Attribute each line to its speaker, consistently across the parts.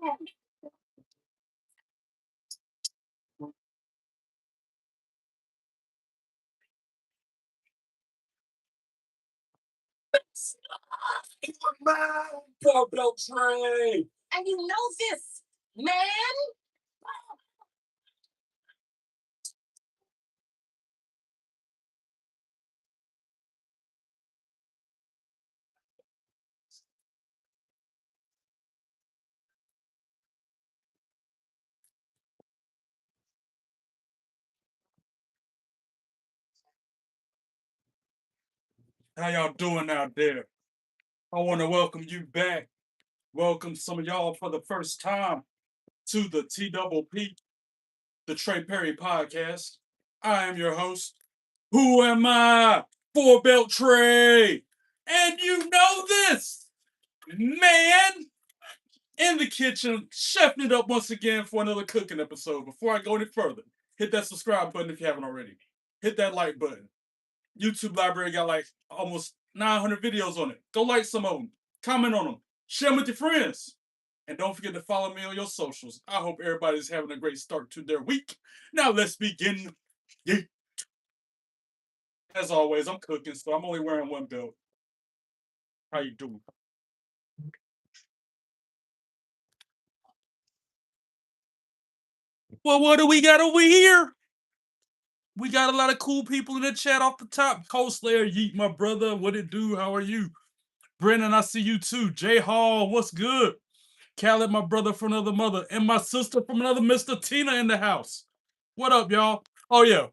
Speaker 1: Poor Bill Trey. And you know this, man. How y'all doing out there? I want to welcome you back. Welcome some of y'all for the first time to the TPP, the Trey Perry podcast. I am your host. Who am I? Four Belt Trey. And you know this, man, in the kitchen, chefing it up once again for another cooking episode. Before I go any further, hit that subscribe button if you haven't already. Hit that like button. YouTube library got like almost 900 videos on it. Go like some of them. Comment on them. Share them with your friends. And don't forget to follow me on your socials. I hope everybody's having a great start to their week. Now let's begin. As always, I'm cooking, so I'm only wearing one belt. How you doing? Well, what do we got over here? We got a lot of cool people in the chat off the top. Cold Slayer, Yeet, my brother. What it do? How are you? Brennan, I see you too. Jay Hall, what's good? Khaled, my brother from another mother. And my sister from another Mr. Tina in the house. What up, y'all? Oh, yeah.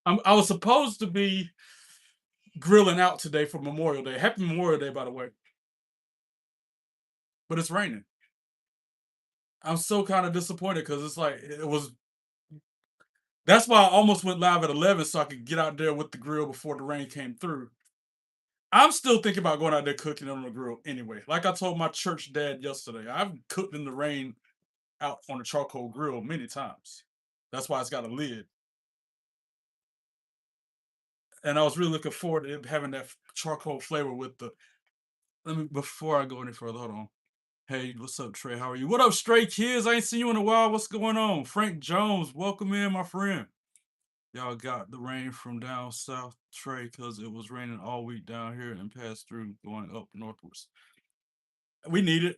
Speaker 1: I was supposed to be grilling out today for Memorial Day. Happy Memorial Day, by the way. But it's raining. I'm so kind of disappointed because it's like, it was. That's why I almost went live at 11 so I could get out there with the grill before the rain came through. I'm still thinking about going out there cooking on the grill anyway. Like I told my church dad yesterday, I've cooked in the rain out on a charcoal grill many times. That's why it's got a lid. And I was really looking forward to having that charcoal flavor with the. Let me, before I go any further, hold on. Hey, what's up, Trey? How are you? What up, Stray Kids? I ain't seen you in a while. What's going on? Frank Jones, welcome in, my friend. Y'all got the rain from down south, Trey, because it was raining all week down here and passed through going up northwards. We need it.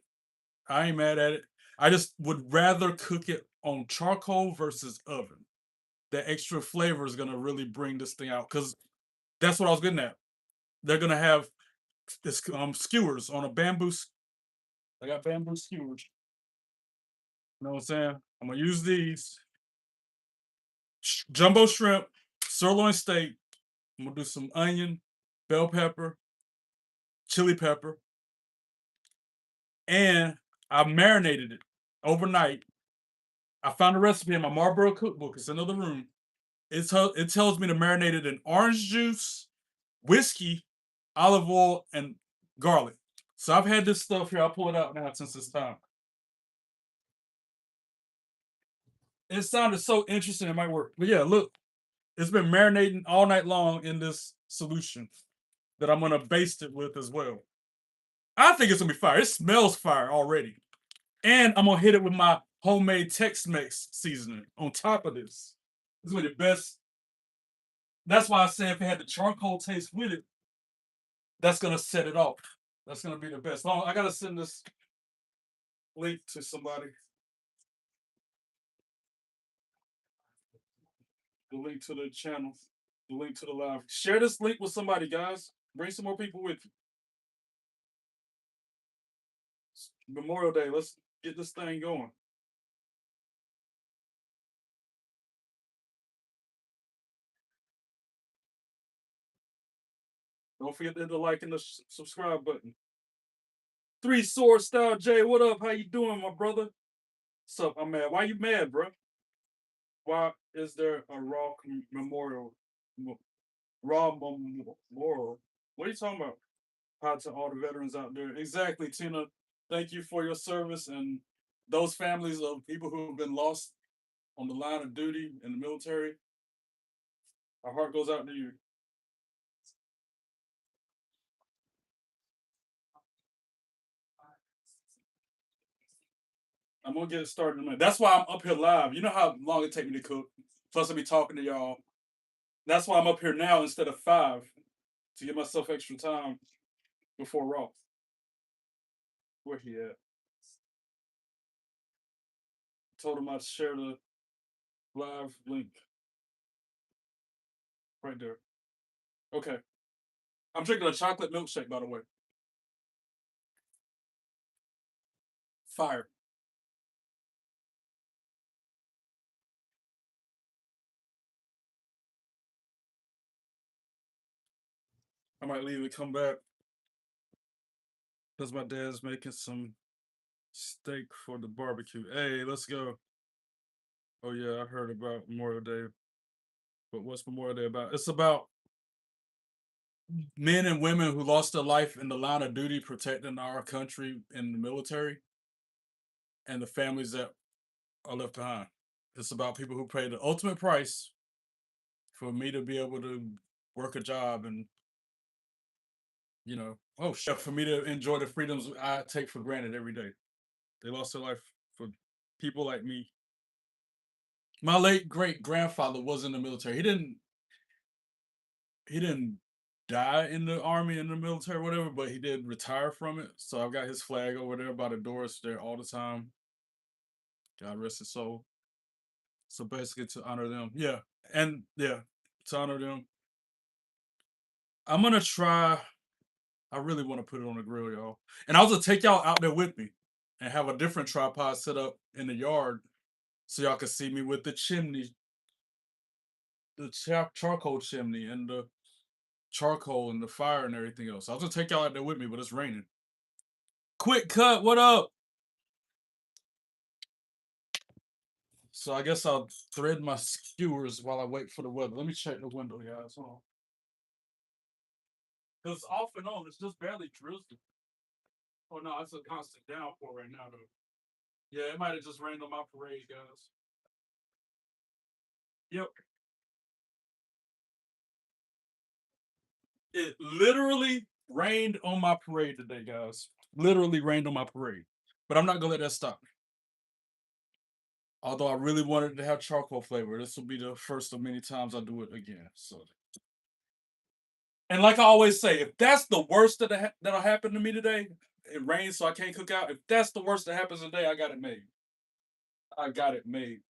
Speaker 1: I ain't mad at it. I just would rather cook it on charcoal versus oven. The extra flavor is gonna really bring this thing out because that's what I was getting at. They're gonna have this skewers on a bamboo. I got bamboo skewers. You know what I'm saying? I'm gonna use these jumbo shrimp, sirloin steak. I'm gonna do some onion, bell pepper, chili pepper, and I marinated it overnight. I found a recipe in my Marlboro cookbook. It's in the other room. It tells me to marinate it in orange juice, whiskey, olive oil, and garlic. So I've had this stuff here. I'll pull it out now since it's time. It sounded so interesting. It might work. But yeah, look, it's been marinating all night long in this solution that I'm gonna baste it with as well. I think it's gonna be fire. It smells fire already. And I'm gonna hit it with my homemade Tex-Mex seasoning on top of this. This is gonna be the best. That's why I say if it had the charcoal taste with it, that's gonna set it off. That's gonna be the best. I gotta send this link to somebody. The link to the channel. The link to the live. Share this link with somebody, guys. Bring some more people with you. Memorial Day. Let's get this thing going. Don't forget to hit the like and the subscribe button. Three Sword Style J, what up? How you doing, my brother? What's up? I'm mad. Why you mad, bro? Why is there a memorial? Raw memorial? What are you talking about? Hi to all the veterans out there. Exactly, Tina. Thank you for your service and those families of people who have been lost on the line of duty in the military. Our heart goes out to you. I'm gonna get it started in a minute. That's why I'm up here live. You know how long it take me to cook. Plus, I'll be talking to y'all. That's why I'm up here now instead of 5 to give myself extra time before Raw. Where he at? Told him I'd share the live link right there. Okay. I'm drinking a chocolate milkshake, by the way. Fire. I might leave and come back because my dad's making some steak for the barbecue. Hey, let's go. Oh yeah, I heard about Memorial Day. But what's Memorial Day about? It's about men and women who lost their life in the line of duty protecting our country in the military and the families that are left behind. It's about people who paid the ultimate price for me to be able to work a job and, oh shit, for me to enjoy the freedoms I take for granted every day. They lost their life for people like me. My late great grandfather was in the military. He didn't die in the army, in the military, whatever, but he did retire from it. So I've got his flag over there by the doors there all the time. God rest his soul. So basically to honor them. Yeah. And yeah, to honor them. I'm gonna try. I really want to put it on the grill, y'all. And I was gonna take y'all out there with me and have a different tripod set up in the yard so y'all can see me with the chimney, the charcoal chimney and the charcoal and the fire and everything else. I was gonna take y'all out there with me, but it's raining. Quick cut, what up? So I guess I'll thread my skewers while I wait for the weather. Let me check the window, guys. Hold on. Because off and on, it's just barely drizzling. Oh no, it's a constant downpour right now, though. Yeah, it might have just rained on my parade, guys. Yep. It literally rained on my parade today, guys. Literally rained on my parade. But I'm not gonna let that stop me. Although I really wanted to have charcoal flavor. This will be the first of many times I do it again. So, and like I always say, if that's the worst that'll happen to me today, it rains so I can't cook out. If that's the worst that happens today, I got it made. I got it made.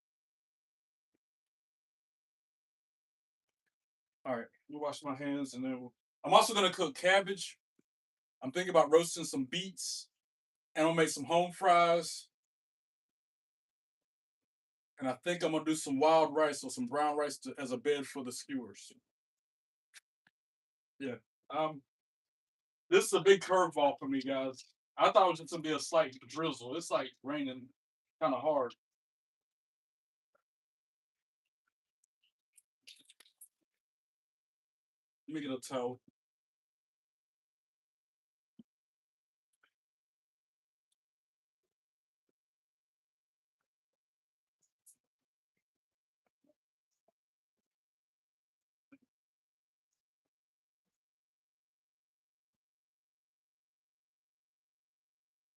Speaker 1: All right, let me wash my hands and then I'm also gonna cook cabbage. I'm thinking about roasting some beets and I'll make some home fries. And I think I'm gonna do some wild rice or some brown rice as a bed for the skewers. Yeah. Um, this is a big curveball for me, guys. I thought it was just gonna be a slight drizzle. It's like raining kind of hard. Let me get a towel.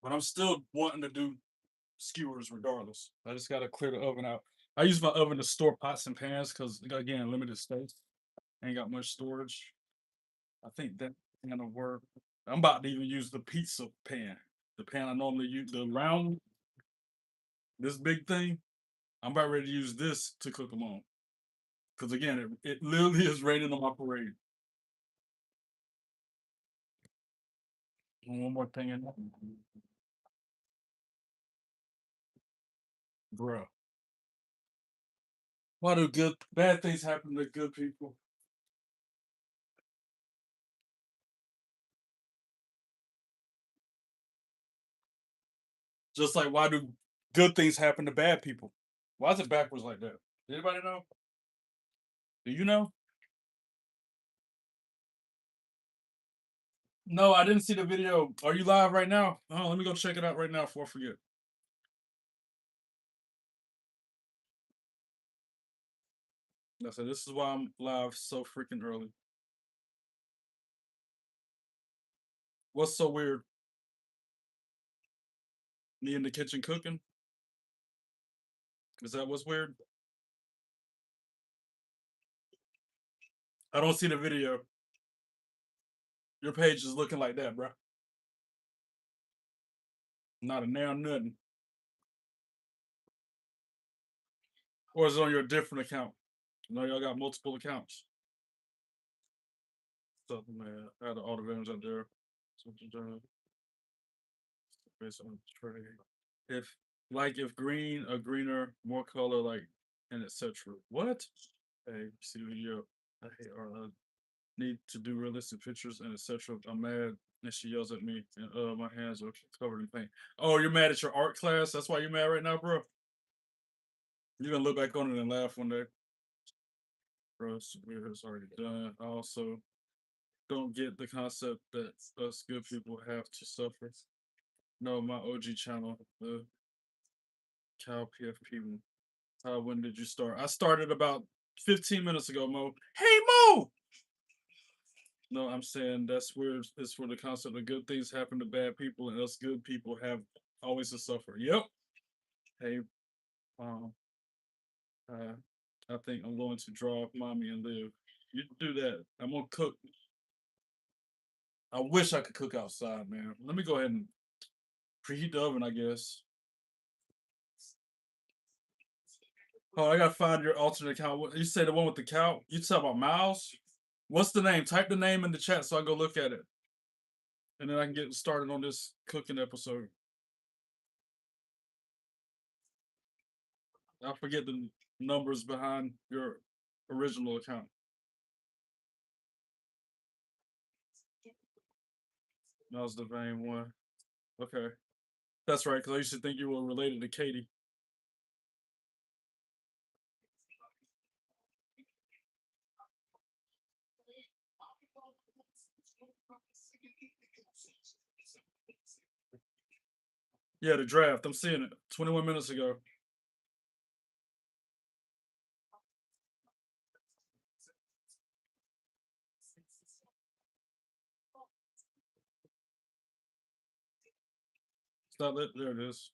Speaker 1: But I'm still wanting to do skewers regardless. I just gotta clear the oven out. I use my oven to store pots and pans because again, limited space. Ain't got much storage. I think that gonna work. I'm about to even use the pizza pan. The pan I normally use, the round, this big thing. I'm about ready to use this to cook them on. Because again, it literally is raining on my parade. And one more thing in there. Bruh. Why do bad things happen to good people? Just like why do good things happen to bad people? Why is it backwards like that? Anybody know? Do you know? No, I didn't see the video. Are you live right now? Oh, let me go check it out right now before I forget. I said this is why I'm live so freaking early. What's so weird? Me in the kitchen cooking? Is that what's weird? I don't see the video. Your page is looking like that, bro. Not a nail, nothing. Or is it on your different account? No, y'all got multiple accounts. So, man, I had all the videos out there. Based on Trey. If green, a greener, more color, like, and etc. What? Hey, see video. I hate or need to do realistic pictures and etc. I'm mad and she yells at me and my hands are covered in paint. Oh, you're mad at your art class? That's why you're mad right now, bro? You're gonna look back on it and laugh one day. Bro, it's already done. I also don't get the concept that us good people have to suffer. No, my OG channel, the Cow PFP. When did you start? I started about 15 minutes ago, Mo. Hey, Mo! No, I'm saying that's where it's for the concept of good things happen to bad people, and us good people have always to suffer. Yep. Hey, um, I think I'm going to draw mommy and live. You do that. I'm gonna cook. I wish I could cook outside, man. Let me go ahead and preheat the oven, I guess. Oh, I gotta find your alternate account. You say the one with the cow? You talk about Miles? What's the name? Type the name in the chat so I go look at it. And then I can get started on this cooking episode. I forget the numbers behind your original account. That was the vain one. Okay. That's right, because I used to think you were related to Katie. Yeah, the draft. I'm seeing it. 21 minutes ago. It's not lit. There it is.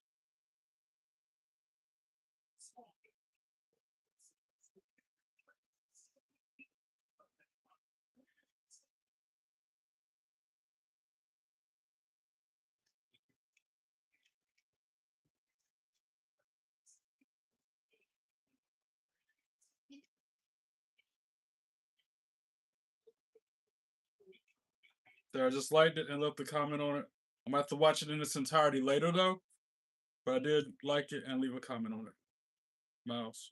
Speaker 1: There, I just liked it and left a comment on it. I'm gonna have to watch it in its entirety later though. But I did like it and leave a comment on it. Miles.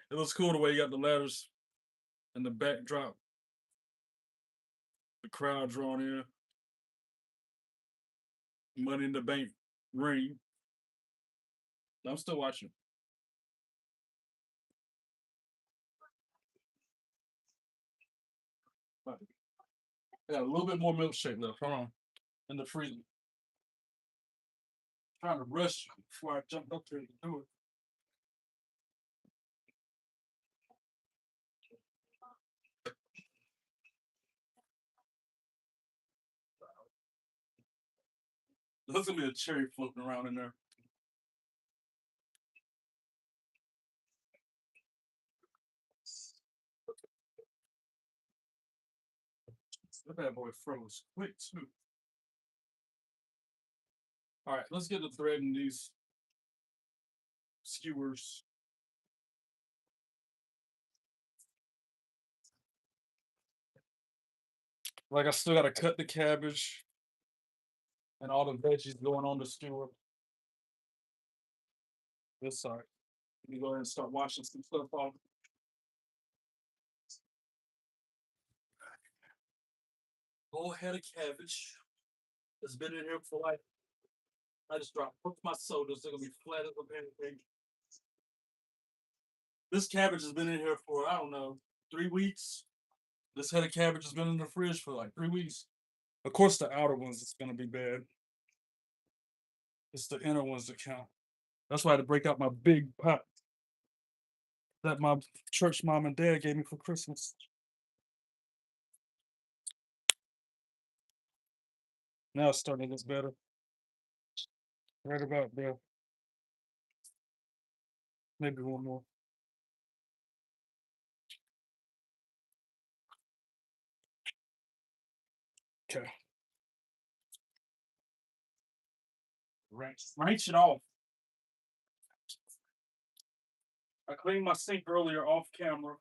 Speaker 1: It looks cool the way you got the letters and the backdrop. The crowd drawn in. Money in the Bank ring. I'm still watching. I got a little bit more milkshake left. Hold on. In the freezer. Trying to rush before I jump up there to do it. There's gonna be a cherry floating around in there. That bad boy froze quick too. All right, let's get the thread in these skewers. Like I still gotta cut the cabbage and all the veggies going on the skewer. This side. Let me go ahead and start washing some stuff off. Whole head of cabbage. It's been in here for like, I just dropped both my sodas. They're gonna be flat as a pancake. This cabbage has been in here for, I don't know, 3 weeks. This head of cabbage has been in the fridge for like 3 weeks. Of course, the outer ones, it's gonna be bad. It's the inner ones that count. That's why I had to break out my big pot that my church mom and dad gave me for Christmas. Now it's starting to look better. Right about there. Maybe one more. Okay. Rinse it off. I cleaned my sink earlier off camera.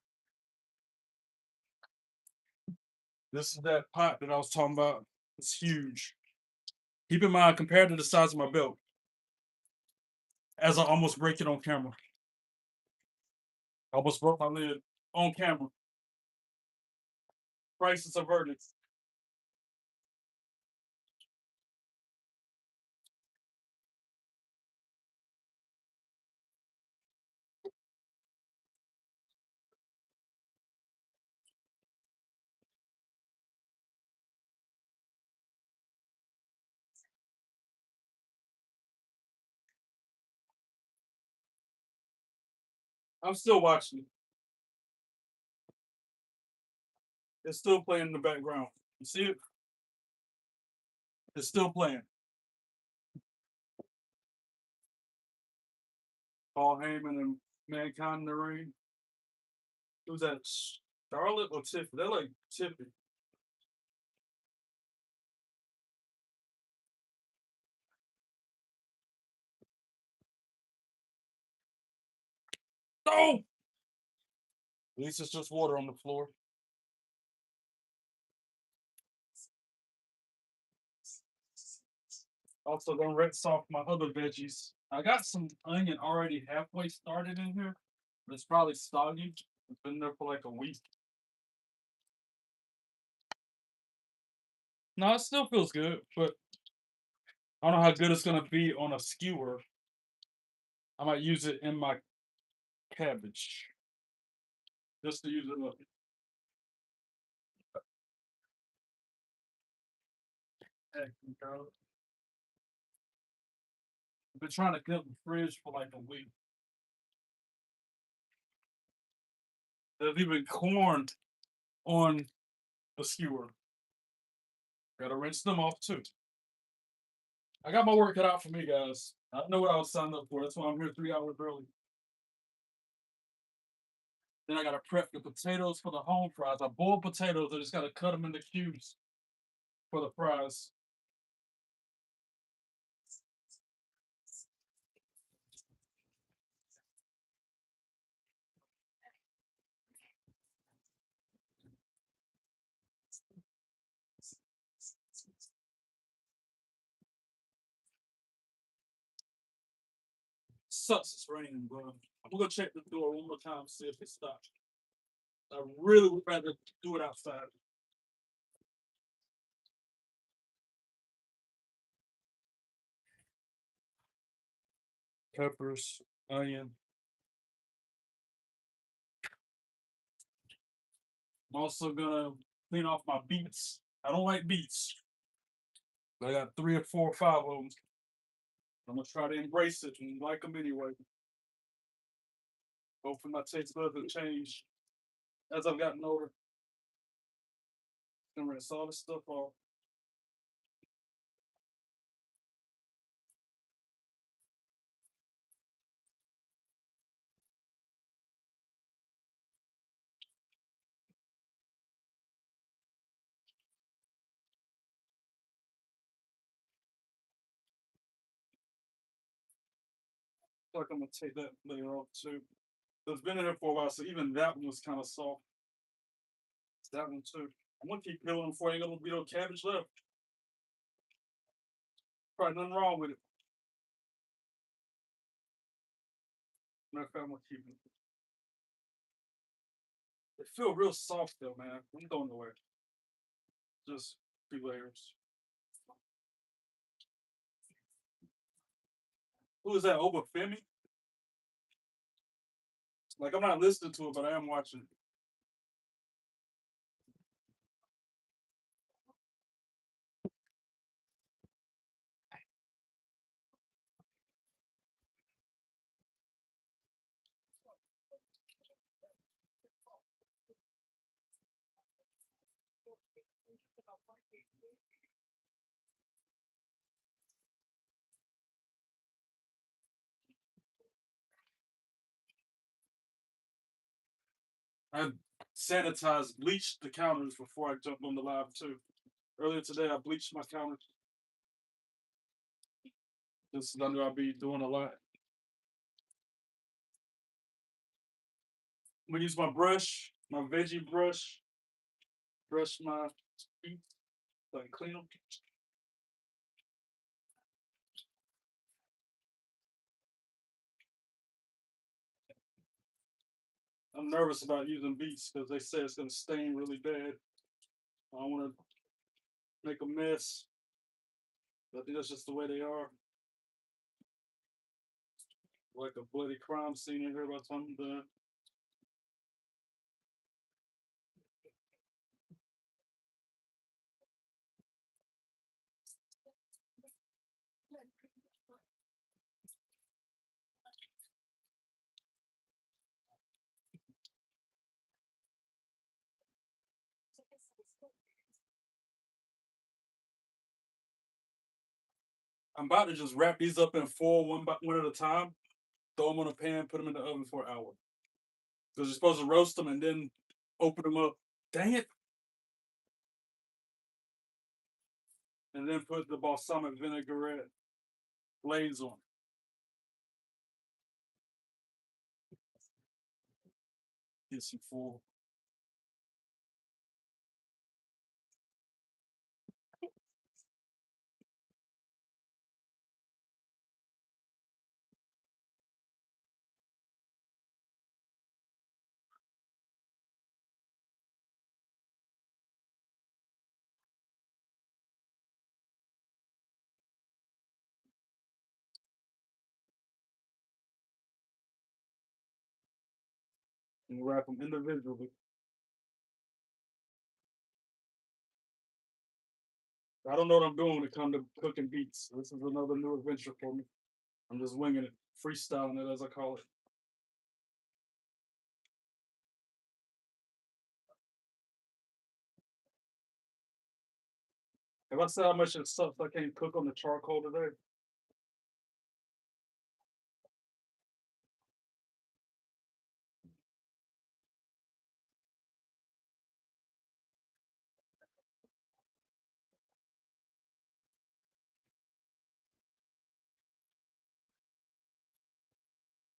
Speaker 1: This is that pot that I was talking about. It's huge. Keep in mind, compared to the size of my belt, as I almost break it on camera. I almost broke my lid on camera. Prices averted. I'm still watching it. It's still playing in the background. You see it? It's still playing. Paul Heyman and Mankind in the Ring. Who's that? Charlotte or Tiffany? They're like Tiffany. No! At least it's just water on the floor. Also, gonna rinse off my other veggies. I got some onion already halfway started in here, but it's probably soggy. It's been there for like a week. No, it still feels good, but I don't know how good it's gonna be on a skewer. I might use it in my cabbage. Just to use it up. Heck, I've been trying to get the fridge for like a week. There's even corn on the skewer. Gotta rinse them off too. I got my work cut out for me, guys. I know what I was signed up for. That's why I'm here 3 hours early. Then I gotta prep the potatoes for the home fries. I boiled potatoes. I just gotta cut them into cubes for the fries. Sucks it's raining, bro. I'm gonna check the door one more time, see if it stopped. I really would rather do it outside. Peppers, onion. I'm also gonna clean off my beets. I don't like beets, but I got 3 or 4 or 5 of them. I'm gonna try to embrace it and like them anyway. Hopefully my taste buds have changed as I've gotten older. I'm gonna rinse all this stuff off. Like I'm gonna take that layer off too. It's been in here for a while, so even that one was kind of soft. That one too. I'm gonna keep peeling before I ain't gonna be no cabbage left. Probably nothing wrong with it. Matter of fact, I'm gonna keep it. It feel real soft though, man. I'm going nowhere. Just 2 layers. Who is that? Obafemi? Like I'm not listening to it, but I am watching it. I sanitized, bleached the counters before I jumped on the live too. Earlier today, I bleached my counters. Just I knew I'd be doing a lot. I'm gonna use my brush, my veggie brush, brush my feet so I can clean them. I'm nervous about using beets because they say it's gonna stain really bad. I don't want to make a mess. But I think that's just the way they are. Like a bloody crime scene in here by the time I'm done. I'm about to just wrap these up in foil one at a time, throw them on a pan, put them in the oven for an hour. Because you're supposed to roast them and then open them up. Dang it. And then put the balsamic vinaigrette glaze on. Get some foil. And wrap them individually. I don't know what I'm doing when it comes to cooking beets. This is another new adventure for me. I'm just winging it, freestyling it as I call it. If I said how much of stuff I can't cook on the charcoal today,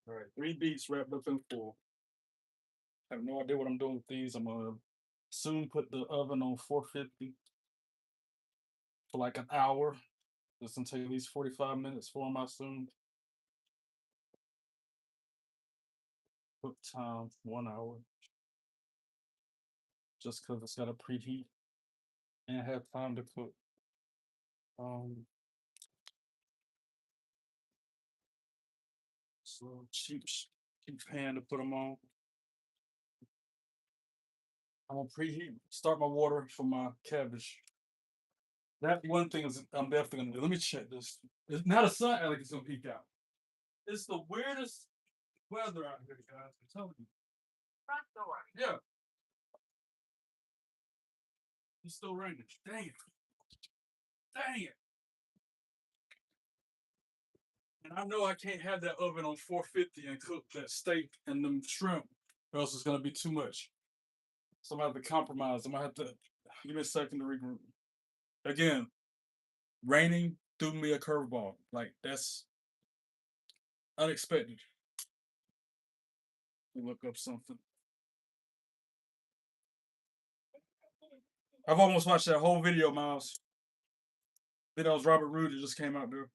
Speaker 1: all right, 3 beets wrapped up in foil. I have no idea what I'm doing with these. I'm gonna soon put the oven on 450 for like an hour. Just gonna take at least 45 minutes for them, I assume. Cook time 1 hour. Just because it's got to preheat and have time to cook. Um, so cheap pan to put them on. I'm gonna preheat. Start my water for my cabbage. That one thing is I'm definitely gonna do. Let me check this. Now the sun like it's gonna peek out. It's the weirdest weather out here, guys. I'm telling you. Front door. Yeah. It's still raining. Dang it. Dang it. And I know I can't have that oven on 450 and cook that steak and them shrimp, or else it's gonna be too much. So I'm gonna have to compromise. I'm gonna have to give me a second to regroup. Again, raining threw me a curveball. Like that's unexpected. Let me look up something. I've almost watched that whole video, Miles. I think that was Robert Roode that just came out there.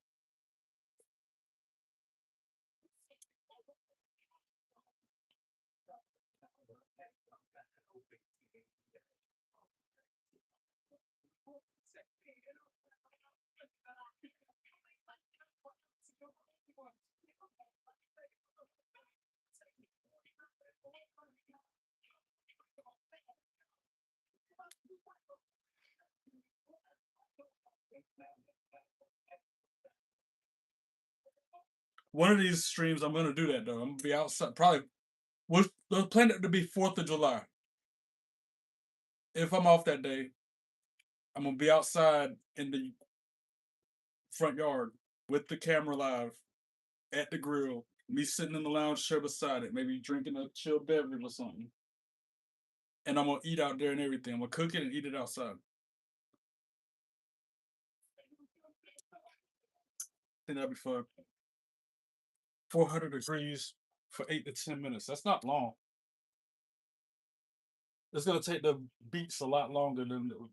Speaker 1: One of these streams, I'm gonna do that though. I'm gonna be outside. Probably we'll plan it to be 4th of July. If I'm off that day, I'm gonna be outside in the front yard with the camera live at the grill. Me sitting in the lounge chair beside it, maybe drinking a chilled beverage or something. and I'm gonna eat out there and everything. I'm gonna cook it and eat it outside. I think that'd be fun. 400 degrees for 8 to 10 minutes. That's not long. It's gonna take the beets a lot longer than the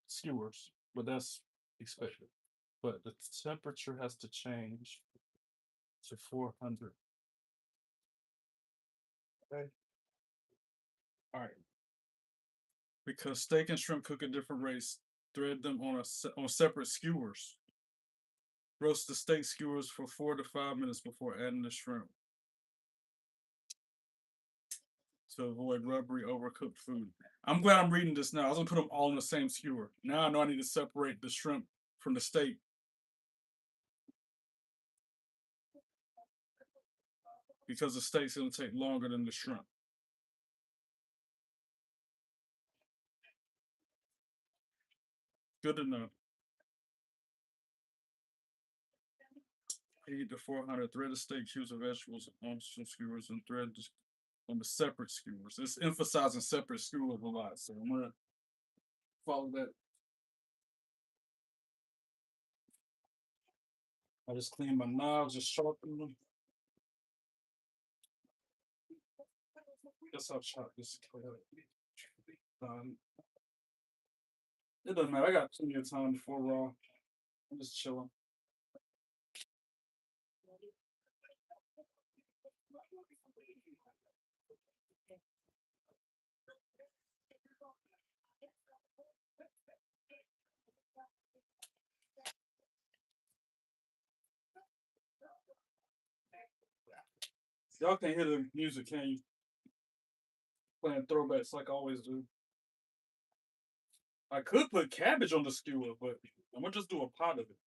Speaker 1: skewers, but that's expected. But the temperature has to change to 400. Okay. All right. Because steak and shrimp cook at different rates, thread them on separate skewers. Roast the steak skewers for 4 to 5 minutes before adding the shrimp to avoid rubbery, overcooked food. I'm glad I'm reading this now. I was gonna put them all in the same skewer. Now I know I need to separate the shrimp from the steak. Because the steak's gonna take longer than the shrimp. Good enough. 8 to 400. Thread the steak, choose the vegetables on some skewers, and thread on the separate skewers. It's emphasizing separate skewers a lot, so I'm gonna follow that. I just clean my knives, just sharpen them. Guess I'll chop this. It doesn't matter. I got plenty of time before raw. I'm just chilling. Y'all can't hear the music, can you? Playing throwbacks like I always do. I could put cabbage on the skewer, but I'm gonna just do a pot of it.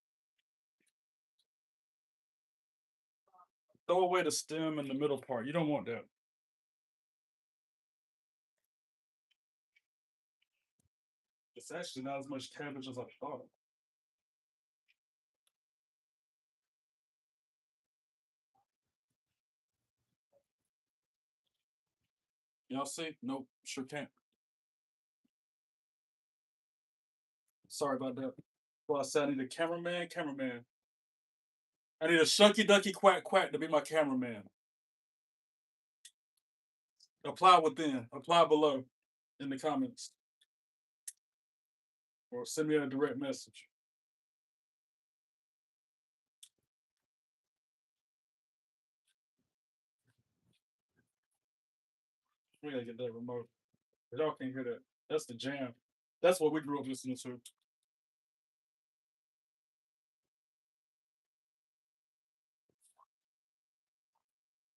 Speaker 1: Throw away the stem and the middle part. You don't want that. It's actually not as much cabbage as I thought. Y'all see? Nope, sure can't. Sorry about that. Well, I said I need a cameraman. Cameraman. I need a shucky ducky quack quack to be my cameraman. Apply within. Apply below in the comments. Or send me a direct message. We gotta get that remote. Y'all can't hear that. That's the jam. That's what we grew up listening to.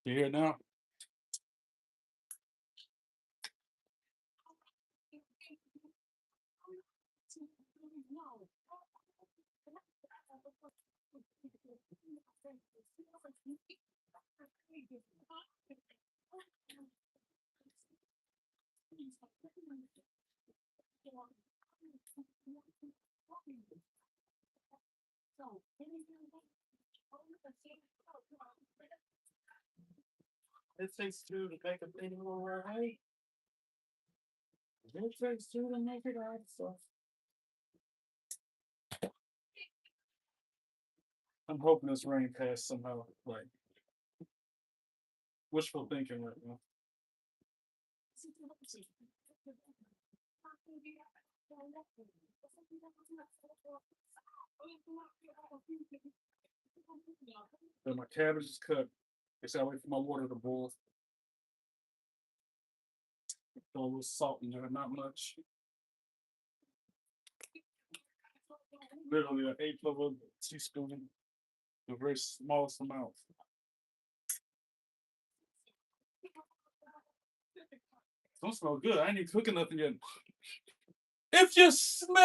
Speaker 1: You hear it now? It takes two to make a thing all right. It takes two to make it right. So I'm hoping this rain pass somehow. Like wishful thinking right now. Then my cabbage is cut. Guess I wait for my water to boil. Throw a little salt in there, not much. Literally an eighth of a teaspoon, the very smallest amount. Don't smell good. I ain't even cooking nothing yet. If you smell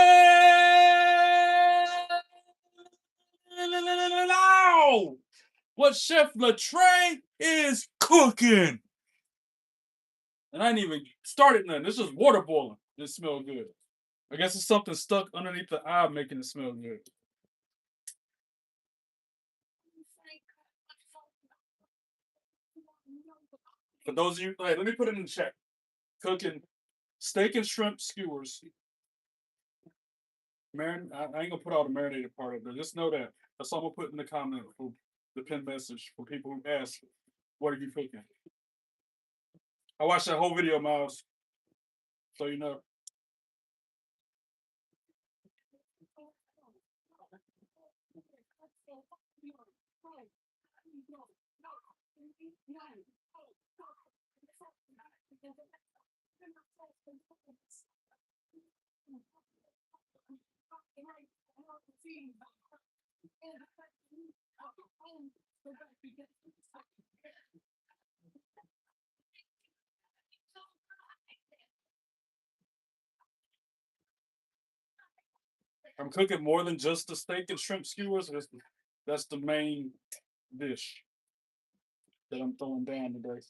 Speaker 1: what Chef Trey is cooking, and I ain't even started nothing. It's just water boiling. It smells good. I guess it's something stuck underneath the eye making it smell good. For those of you, hey, let me put it in the chat. Cooking Steak and shrimp skewers. I ain't gonna put all the marinated part of it. Just know that. That's all I'm gonna put in the comment for the pin message for people who ask, "What are you cooking?" I watched that whole video, Miles, so you know. I'm cooking more than just the steak and shrimp skewers. That's the main dish that I'm throwing down today.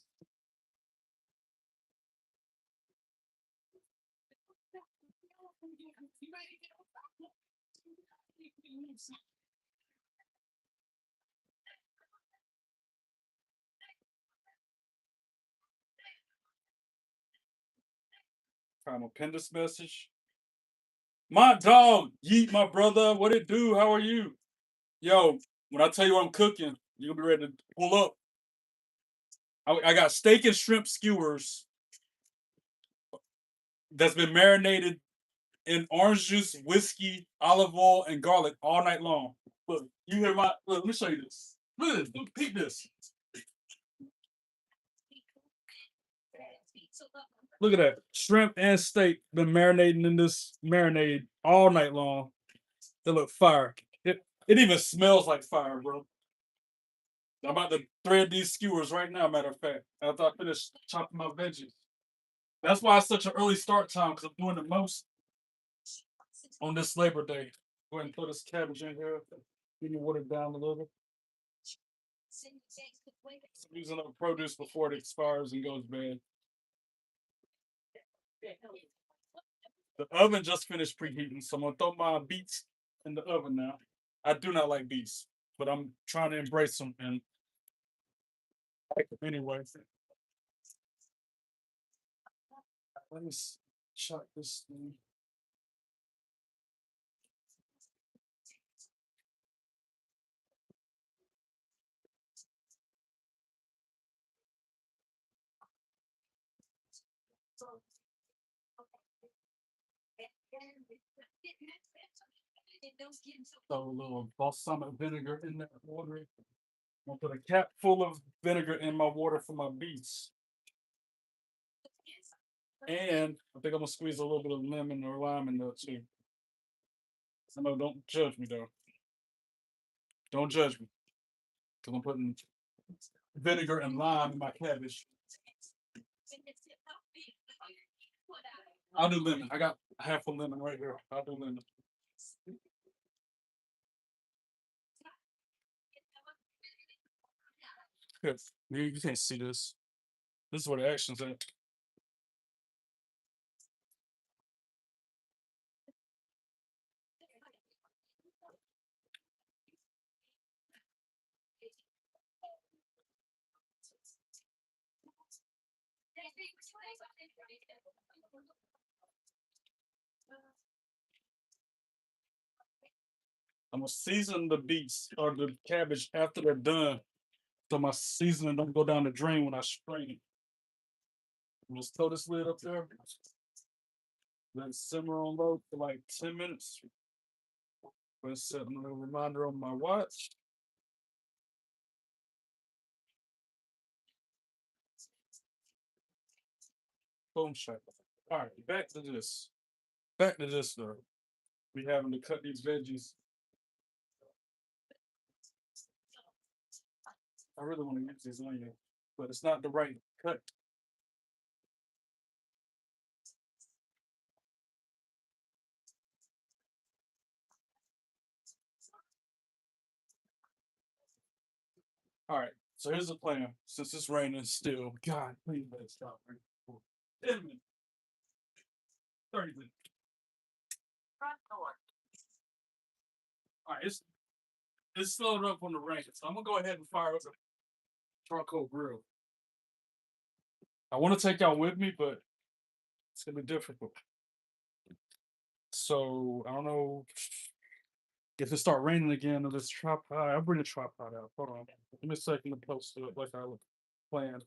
Speaker 1: Trying to pin this message. My dog, Yeet, my brother. What it do? How are you? Yo, when I tell you what I'm cooking, you'll be ready to pull up. I got steak and shrimp skewers that's been marinated in orange juice, whiskey, olive oil, and garlic all night long. Look, you hear my look, let me show you this. Look at this, look, peep this. Look at that. Shrimp and steak been marinating in this marinade all night long. They look fire. It even smells like fire, bro. I'm about to thread these skewers right now, matter of fact, after I finish chopping my veggies. That's why it's such an early start time, because I'm doing the most on this Labor Day. Go ahead and throw this cabbage in here. Get me watered down a little bit. I'm using up produce before it expires and goes bad. The oven just finished preheating, so I'm gonna throw my beets in the oven now. I do not like beets, but I'm trying to embrace them and like them anyway. Let me chop this thing. Throw a little balsamic vinegar in that water. I'm gonna put a cap full of vinegar in my water for my beets. And I think I'm gonna squeeze a little bit of lemon or lime in there too. No, don't judge me though. Don't judge me. Because I'm putting vinegar and lime in my cabbage. I'll do lemon. I got half a lemon right here. I'll do lemon. Good. You can't see this. This is where the action's at. I'm gonna season the beets or the cabbage after they're done, so my seasoning don't go down the drain when I strain it. Just throw this lid up there. Let it simmer on low for like 10 minutes. Let's set a little reminder on my watch. Boom shot. All right, back to this. Back to this though. We having to cut these veggies. I really want to use this onion, but it's not the right cut. All right, so here's the plan. Since it's raining still, God, please let it stop raining. 10 minutes, 30 minutes. All right, it's slowed up on the rain, so I'm gonna go ahead and fire up the charcoal grill. I want to take y'all with me, but it's gonna be difficult. So I don't know if it start raining again or this tripod. I'll bring the tripod out. Hold on. Give me a second to post it like I planned.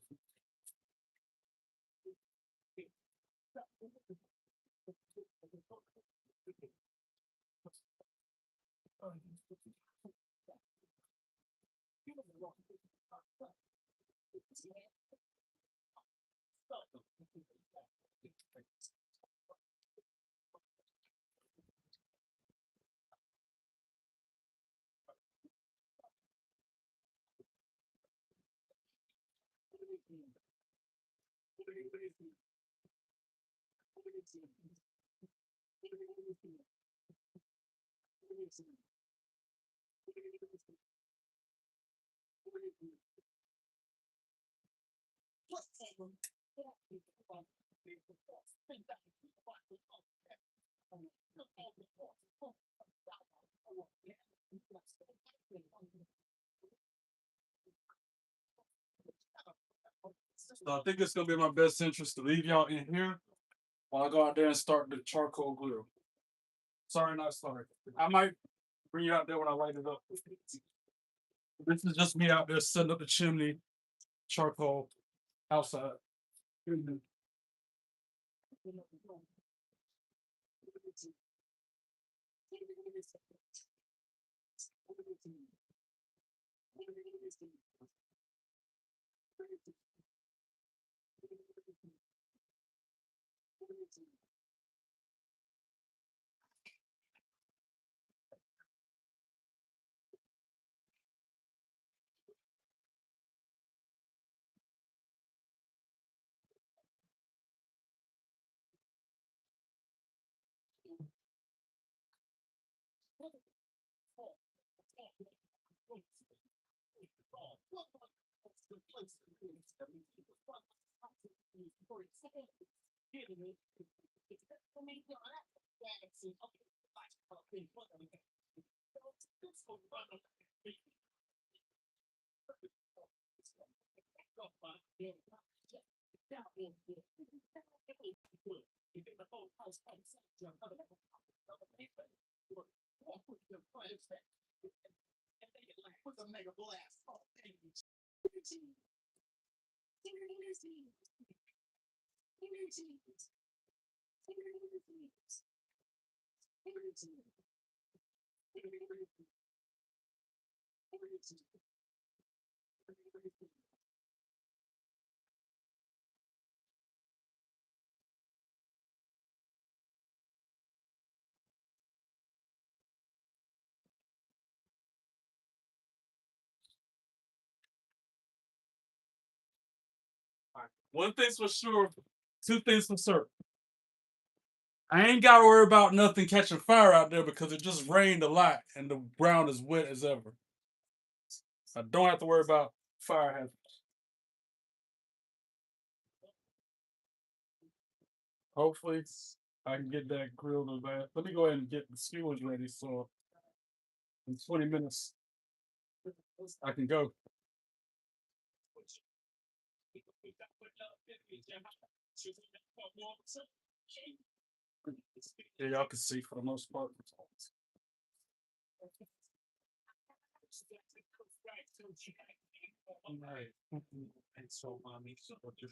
Speaker 1: So I think it's gonna be in my best interest to leave y'all in here while I go out there and start the charcoal grill. Sorry, not sorry. I might bring you out there when I light it up. This is just me out there setting up the chimney, charcoal outside. Mhm. One thing's for sure, two things for certain. I ain't got to worry about nothing catching fire out there because it just rained a lot and the ground is wet as ever. I don't have to worry about fire hazards. Hopefully, I can get that grilled in bad. Let me go ahead and get the skewers ready so in 20 minutes I can go. Yeah, y'all can see for the most part. Right. And so, mommy, what you're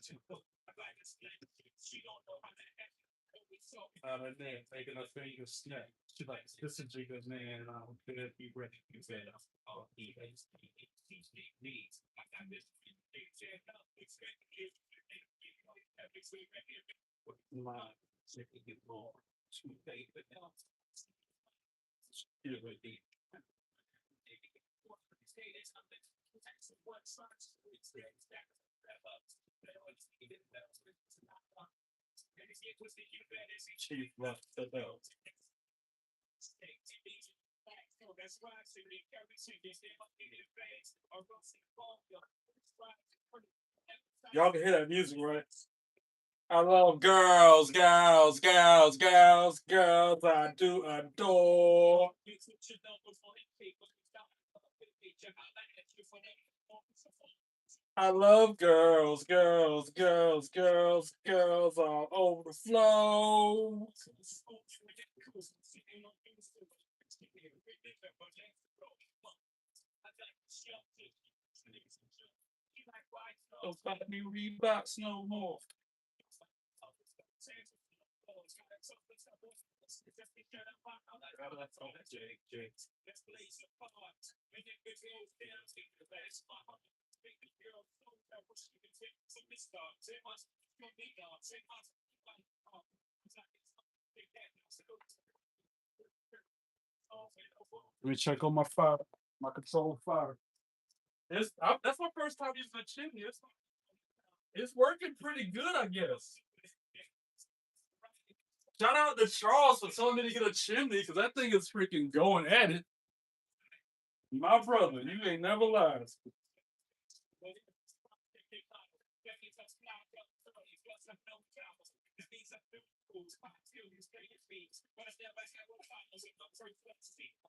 Speaker 1: and then taking a finger snap. She like, this is a good man, and I'm gonna be ready to say he needs. My second more to pay the Chief left the belt. Y'all can hear that music, right? I love girls, girls, girls, girls, girls. I do adore. I love girls, girls, girls, girls, girls all over the floor. Don't buy me Reeboks no more. Let me check on my fire, my control fire. That's my first time using a chimney. It's working pretty good, I guess. Shout out to Charles for telling me to get a chimney because that thing is freaking going at it. My brother, you ain't never lied.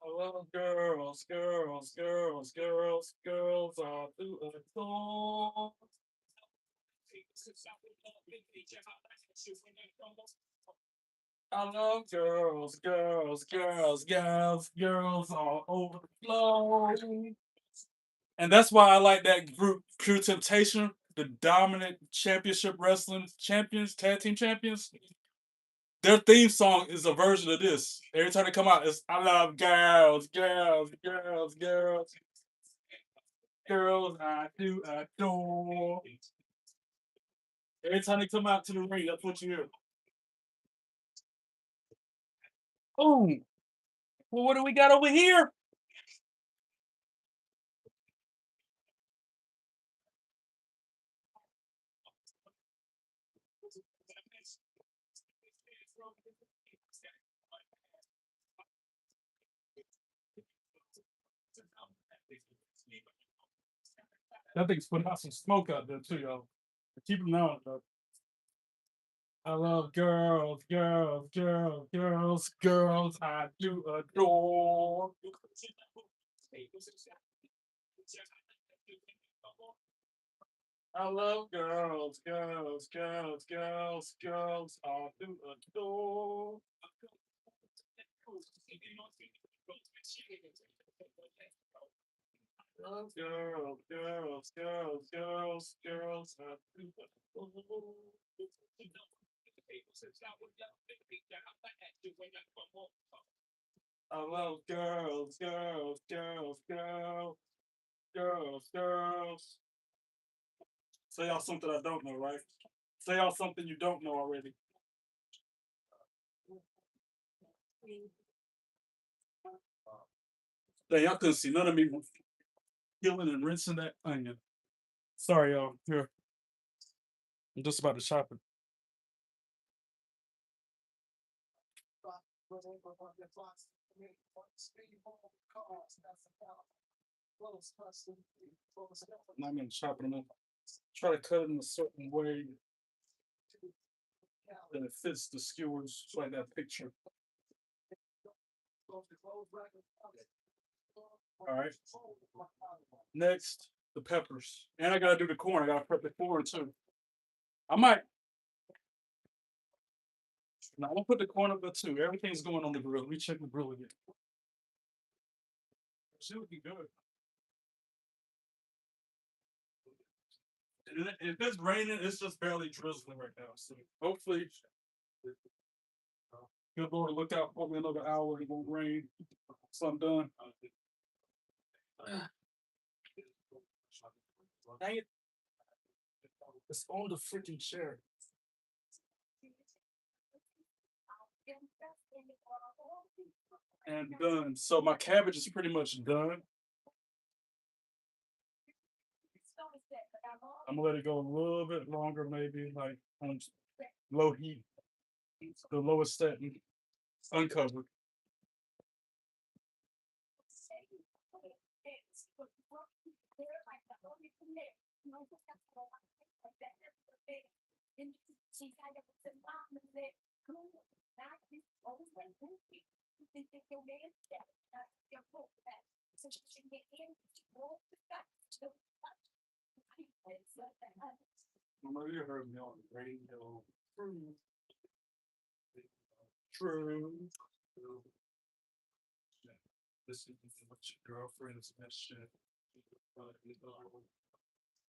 Speaker 1: I love girls, girls, girls, girls, girls all through the door. I love girls, girls, girls, girls, girls all over the floor. And that's why I like that group, Pure Temptation, the dominant championship wrestling champions, tag team champions. Their theme song is a version of this. Every time they come out, it's I love girls, girls, girls, girls, girls I do adore. Every time they come out to the ring, that's what you hear. Oh, well, what do we got over here? That thing's putting out some smoke out there too, y'all. Keep them on, though. I love girls, girls, girls, girls, girls. I do adore. I love girls, girls, girls, girls, girls. I do adore. Love girls, girls, girls, girls, girls. I do adore. I love girls, girls, girls, girls, girls, girls. Say y'all something I don't know, right? Say y'all something you don't know already. Dang, y'all couldn't see none of me peeling and rinsing that onion. Sorry, y'all. Here, I'm just about to chop it. I'm gonna chop it up. Try to cut it in a certain way that it fits the skewers, like that picture. All right. Next, the peppers, and I gotta do the corn. I gotta prep the corn too. I might. No, I'm gonna put the corn up there too. Everything's going on the grill. Let me check the grill again. Should be good. If it's raining, it's just barely drizzling right now. So hopefully, good Lord, look out for me another hour. It won't rain. So I'm done. Dang it. It's on the freaking chair. And done. So my cabbage is pretty much done. I'm gonna let it go a little bit longer, maybe like on low heat, the lowest setting, uncovered. Remember you heard me on the radio. True. Listen to what your girlfriend's shit.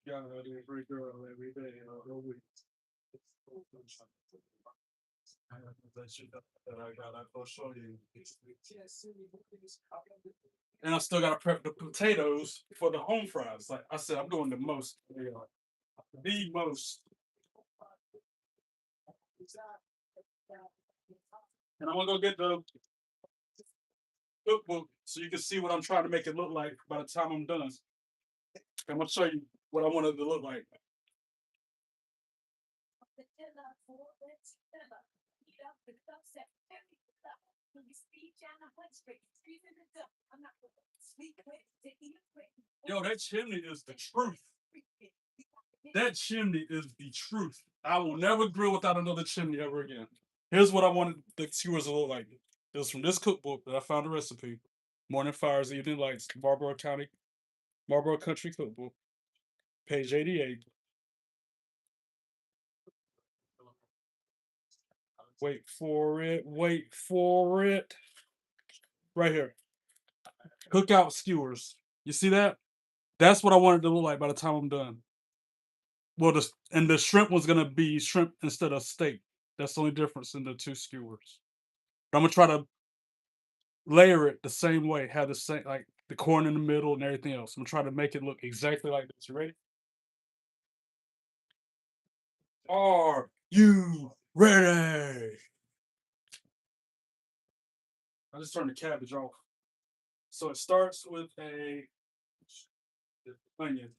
Speaker 1: Yeah, every girl every day all week. That I got, I'll show you. And I still gotta prep the potatoes for the home fries. Like I said, I'm doing the most. The most. And I'm gonna go get the cookbook so you can see what I'm trying to make it look like by the time I'm done. I'm gonna show you what I want it to look like. Yo, that chimney is the truth. That chimney is the truth. I will never grill without another chimney ever again. Here's what I wanted the skewers to look like. It was from this cookbook that I found a recipe. Morning Fires, Evening Lights, Marlboro Country Cookbook, page 88. Wait for it. Wait for it. Right here. Cookout skewers. You see that? That's what I wanted to look like by the time I'm done. Well, the shrimp was gonna be shrimp instead of steak. That's the only difference in the two skewers. But I'm gonna try to layer it the same way, have the same like the corn in the middle and everything else. I'm gonna try to make it look exactly like this. You ready? Are you ready? I just turned the cabbage off. So it starts with a onion.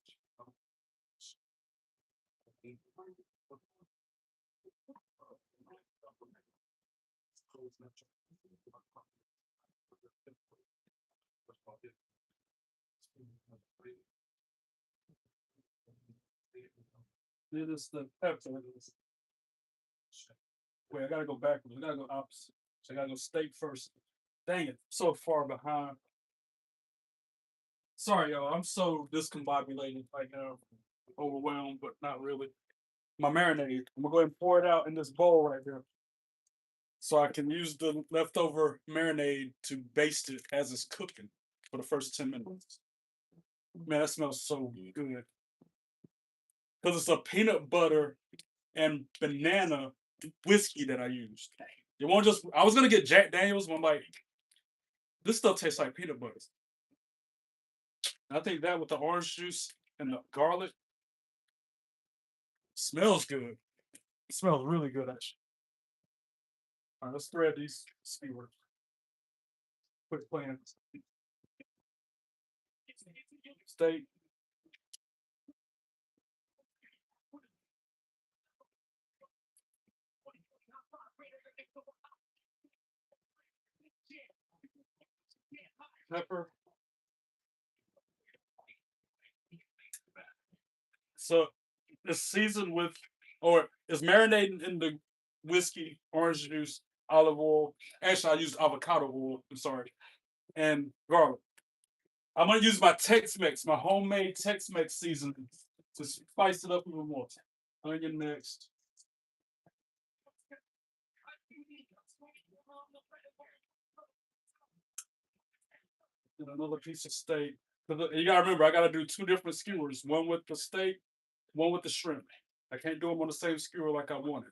Speaker 1: It is the pepper. Wait, I gotta go backwards. I gotta go opposite. So I gotta go steak first. Dang it, so far behind. Sorry, y'all. I'm so discombobulated right now. Overwhelmed, but not really. My marinade. I'm gonna go ahead and pour it out in this bowl right here. So I can use the leftover marinade to baste it as it's cooking for the first 10 minutes. Man, that smells so good. Because it's a peanut butter and banana whiskey that I used. It won't just, I was going to get Jack Daniels, but I'm like, this stuff tastes like peanut butter. And I think that with the orange juice and the garlic smells good. It smells really good, actually. All right, let's thread these skewers. Quick plan. Steak. Pepper. So it's seasoned with, or it's marinating in the whiskey, orange juice, olive oil. Actually, I used avocado oil. I'm sorry, and garlic. I'm gonna use my Tex-Mex, my homemade Tex-Mex seasoning to spice it up even more. Onion next. And another piece of steak. You gotta remember, I gotta do two different skewers. One with the steak, one with the shrimp. I can't do them on the same skewer like I wanted.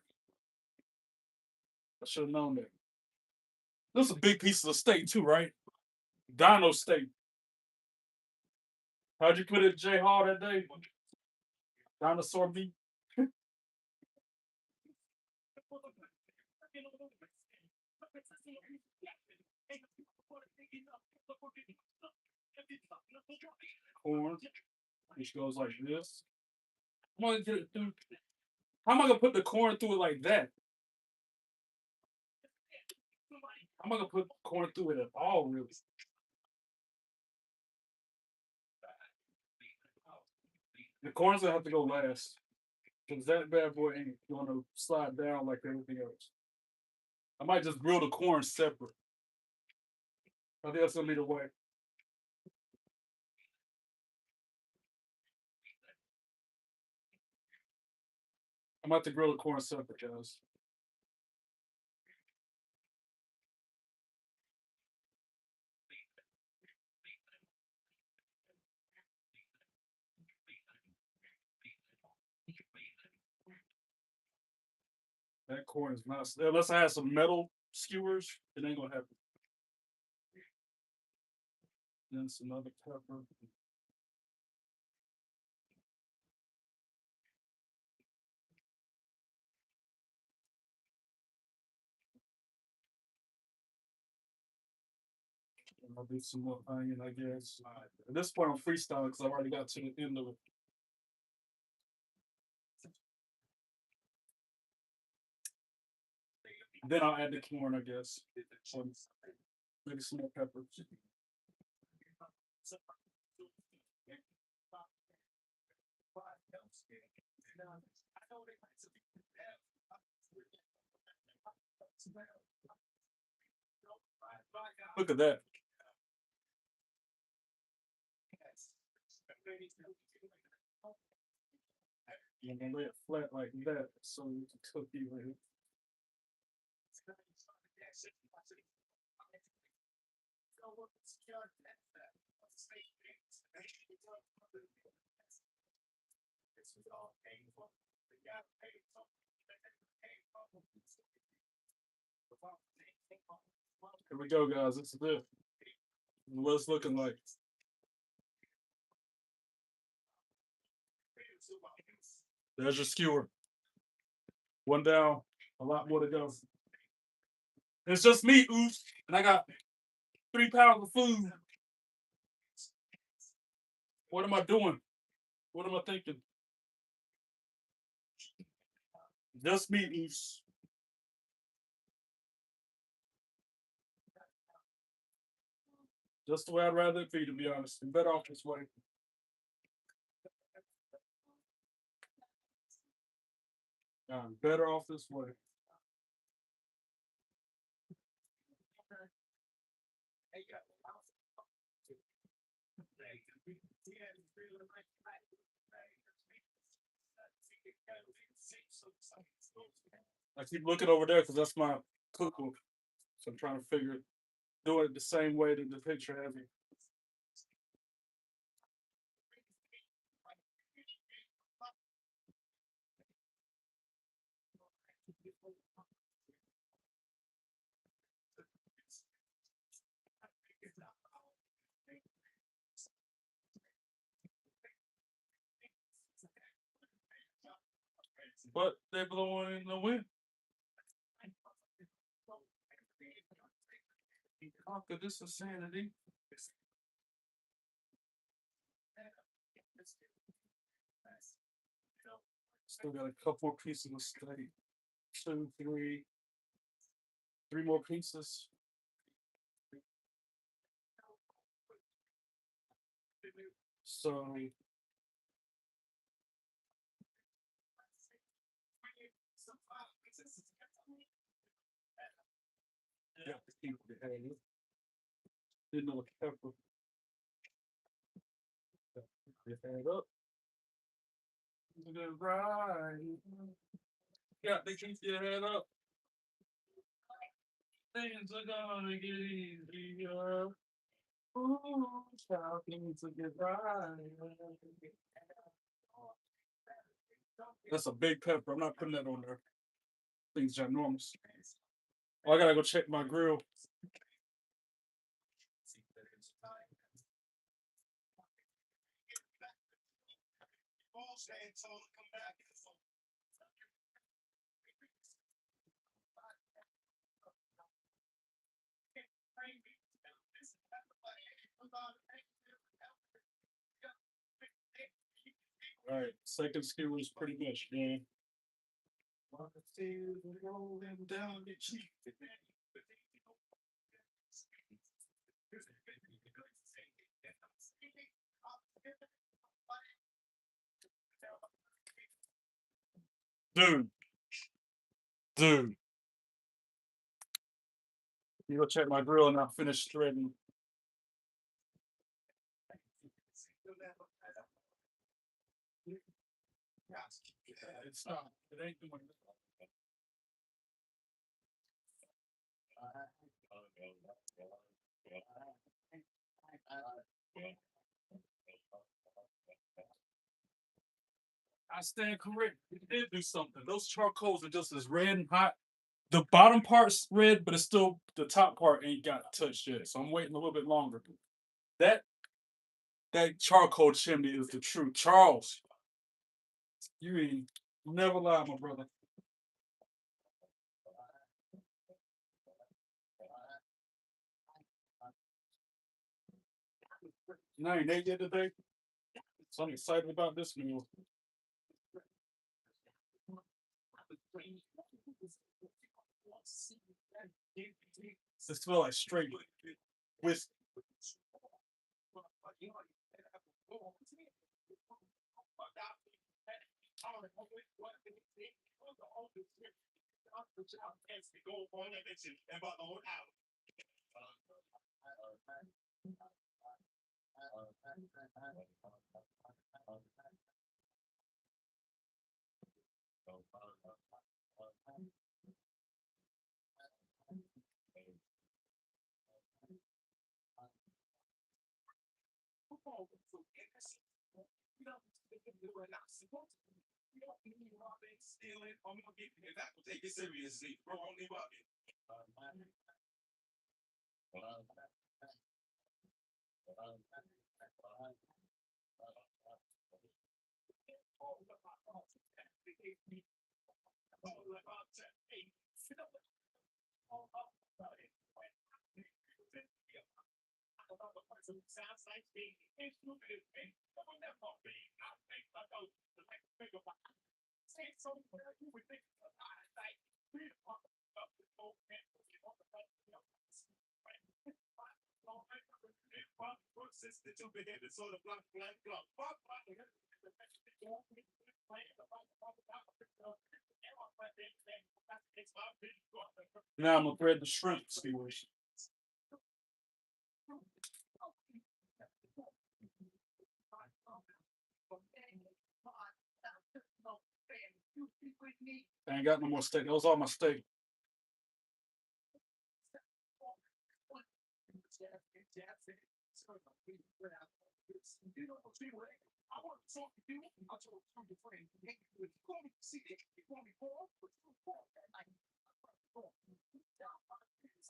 Speaker 1: I should have known that. This is a big piece of steak too, right? Dino steak. How'd you put it, J Hall, that day? Dinosaur meat. Corn, which goes like this. I'm gonna get it through. How am I gonna put the corn through it like that? I'm not gonna put corn through it at all, really. The corn's gonna have to go last. Because that bad boy ain't gonna slide down like everything else. I might just grill the corn separate. I think that's gonna be the way. I'm about to grill the corn separate, guys. That corn is not. Unless I have some metal skewers, it ain't gonna happen. Then some other pepper. And I'll do some more onion, I guess. At this point, I'm freestyling because I already got to the end of it. Then I'll add the corn, I guess. Maybe some more pepper. Look at that. I'm gonna lay it flat like that so you can cook evenly. Here we go, guys. This is it. What it's looking like. There's your skewer. One down, a lot more to go. It's just me, oops, and I got 3 pounds of food. What am I doing? What am I thinking? Just me, oops. Just the way I'd rather it be, to be honest. I'm better off this way. I'm better off this way. I keep looking over there because that's my cookbook. So I'm trying to figure it, do it the same way that the picture has me. But they're blowing in the wind. Conquer this insanity. Still got a couple more pieces of steak. 2, 3. 3 more pieces. So yeah, keep the head. Didn't know pepper. Your head up. Right. Got to keep your head up. Things are gonna get easier. Ooh, child, things will get right. That's a big pepper. I'm not putting that on there. Things ginormous. Oh, I gotta go check my grill. All right, second skewer is pretty much done. Dude. Dude. You go check my grill and I'll finish threading. It's not. It ain't doing it. I stand correct. It did do something. Those charcoals are just as red and hot. The bottom part's red, but it's still the top part ain't got touched yet. So I'm waiting a little bit longer. That that charcoal chimney is the truth. Charles, you ain't never lie, my brother. No, ain't ate yet today. So I'm excited about this meal. It smells like straight whiskey. Now I'm gonna thread the shrimp skewers. I ain't got no more steak. That was all my steak.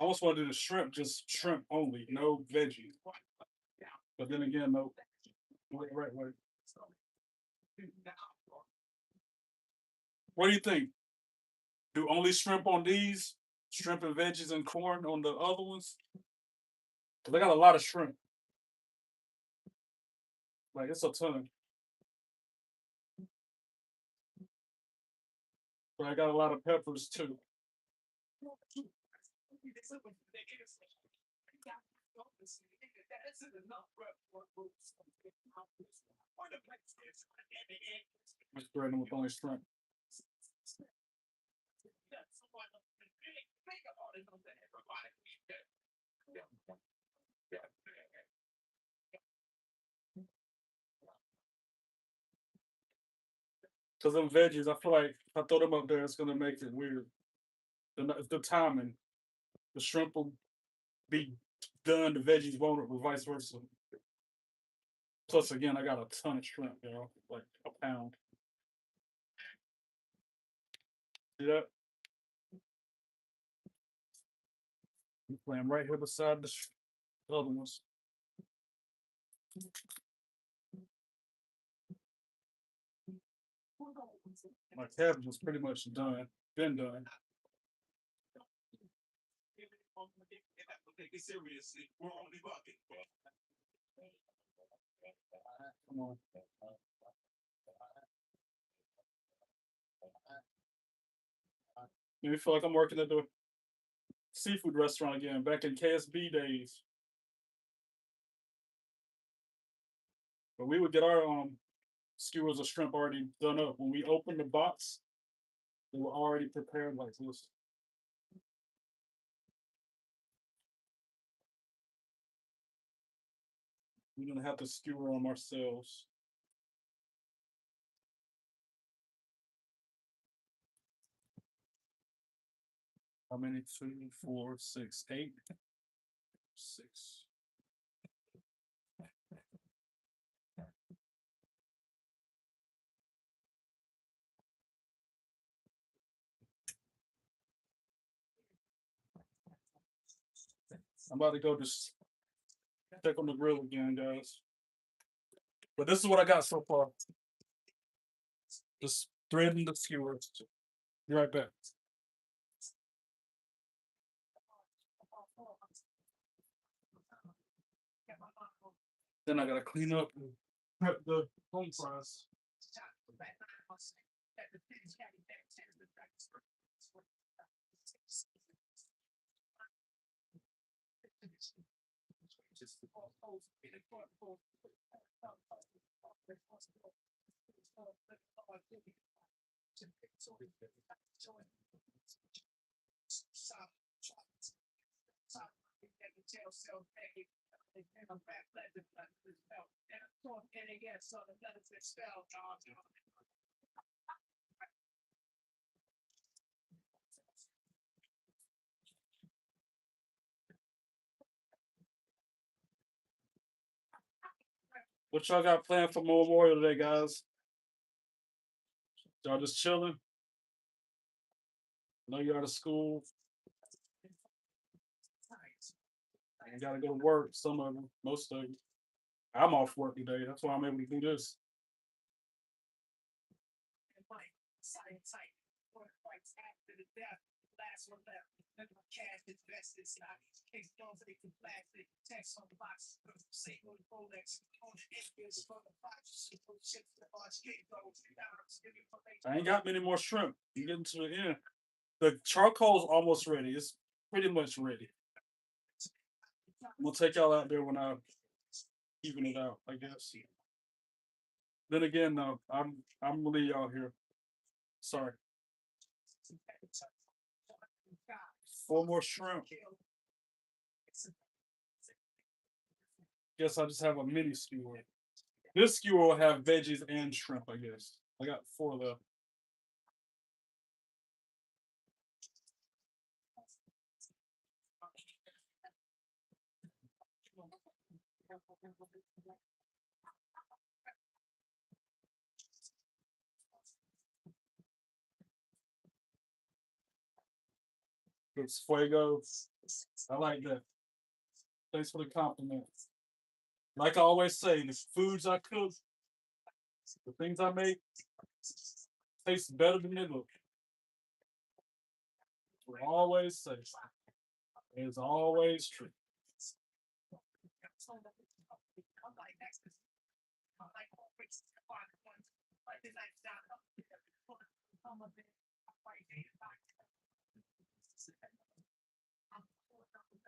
Speaker 1: I almost want to do the shrimp, just shrimp only, no veggies. But then again, no, right way. What do you think? Do only shrimp on these? Shrimp and veggies and corn on the other ones? Cause I got a lot of shrimp. Like it's a ton. But I got a lot of peppers too. I'm spreading with only shrimp. Cause them veggies, I feel like if I throw them up there, it's gonna make it weird. The timing, the shrimp will be done, the veggies won't, or vice versa. Plus, again, I got a ton of shrimp, like a pound. See that? I'm playing right here beside the other ones. My cabbage was pretty much done, been done. Come on. Made me feel like I'm working at the seafood restaurant again, back in KSB days. But we would get our skewers of shrimp already done up. When we opened the box, they were already prepared like this. We're gonna have to skewer them ourselves. How many? 2, 4, 6, 8, 6. I'm about to go just check on the grill again, guys. But this is what I got so far. Just threading the skewers. Be right back. Then I gotta clean up and prep the home fries. What y'all got planned for Memorial Day, guys? Y'all just chilling? I know you're out of school. You gotta go to work. Some of them, most of you. I'm off work today. That's why I'm able to do this. I ain't got many more shrimp. You getting to the end. The charcoal's almost ready. It's pretty much ready. I'm gonna take y'all out there when I even it out, I guess. Then again, no, I'm gonna leave y'all here. Sorry. 4 more shrimp. Guess I just have a mini skewer. This skewer will have veggies and shrimp, I guess. I got 4 left. It's fuego. I like that. Thanks for the compliment. Like I always say, the foods I cook, the things I make, taste better than they look. We always say. It's always true.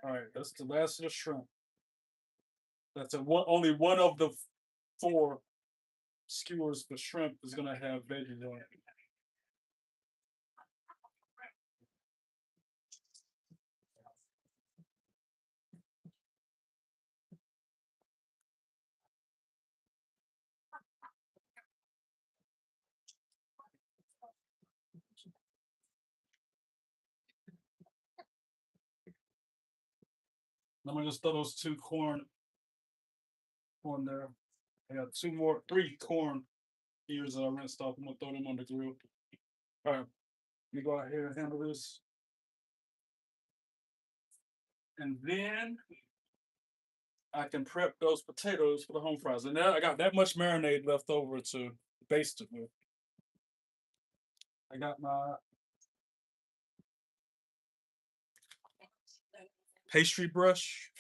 Speaker 1: All right, that's the last of the shrimp. That's only one of the 4 skewers for shrimp is gonna have veggies on it. I'm gonna just throw those 2 corn on there. I got 3 corn ears that I rinsed off. I'm gonna throw them on the grill. All right, let me go out here and handle this. And then I can prep those potatoes for the home fries. And now I got that much marinade left over to baste it with. I got my pastry brush.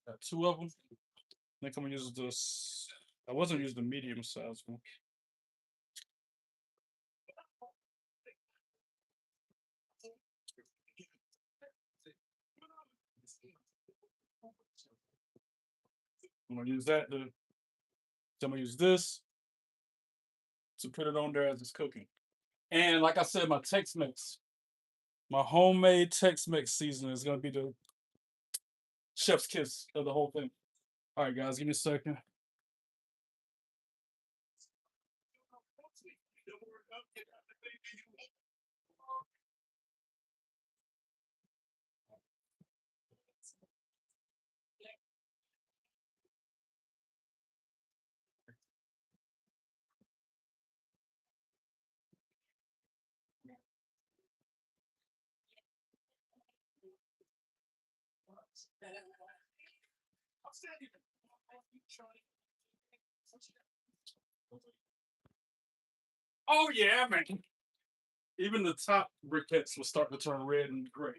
Speaker 1: Got 2 of them. I think I'm gonna use this. I wasn't using the medium size one. I'm gonna use that to. So I'm gonna use this to put it on there as it's cooking. And like I said, my Tex-Mex, my homemade Tex-Mex seasoning is gonna be the chef's kiss of the whole thing. All right, guys, give me a second. Oh yeah, man. Even the top briquettes will start to turn red and gray.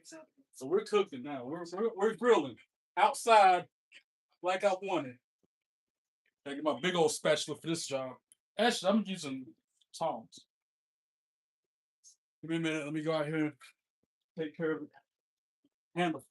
Speaker 1: So we're cooking now. We're grilling outside like I wanted. I get my big old spatula for this job. Actually, I'm using tongs. Give me a minute. Let me go out here and take care of it. Handle.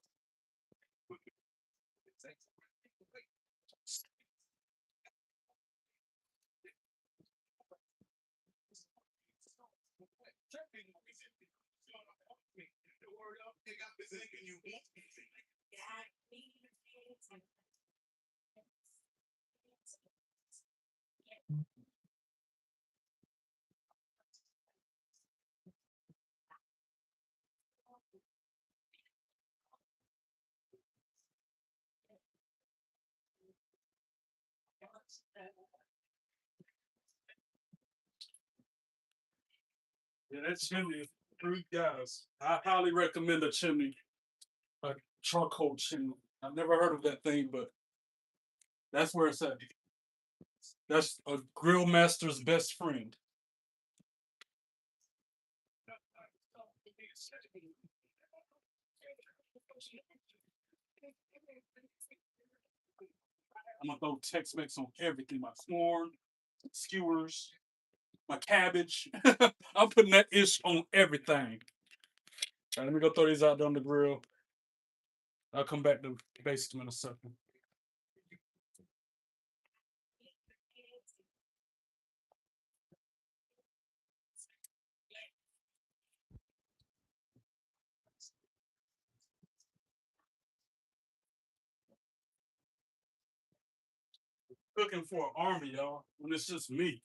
Speaker 1: Yeah, that chimney is fruit, guys. I highly recommend a chimney, a charcoal chimney. I've never heard of that thing, but that's where it's at. That's a grill master's best friend. I'm gonna throw Tex-Mex on everything. My corn, skewers, my cabbage. I'm putting that ish on everything. All right, let me go throw these out there on the grill. I'll come back to baste them in a second. Cooking for an army, y'all, when it's just me.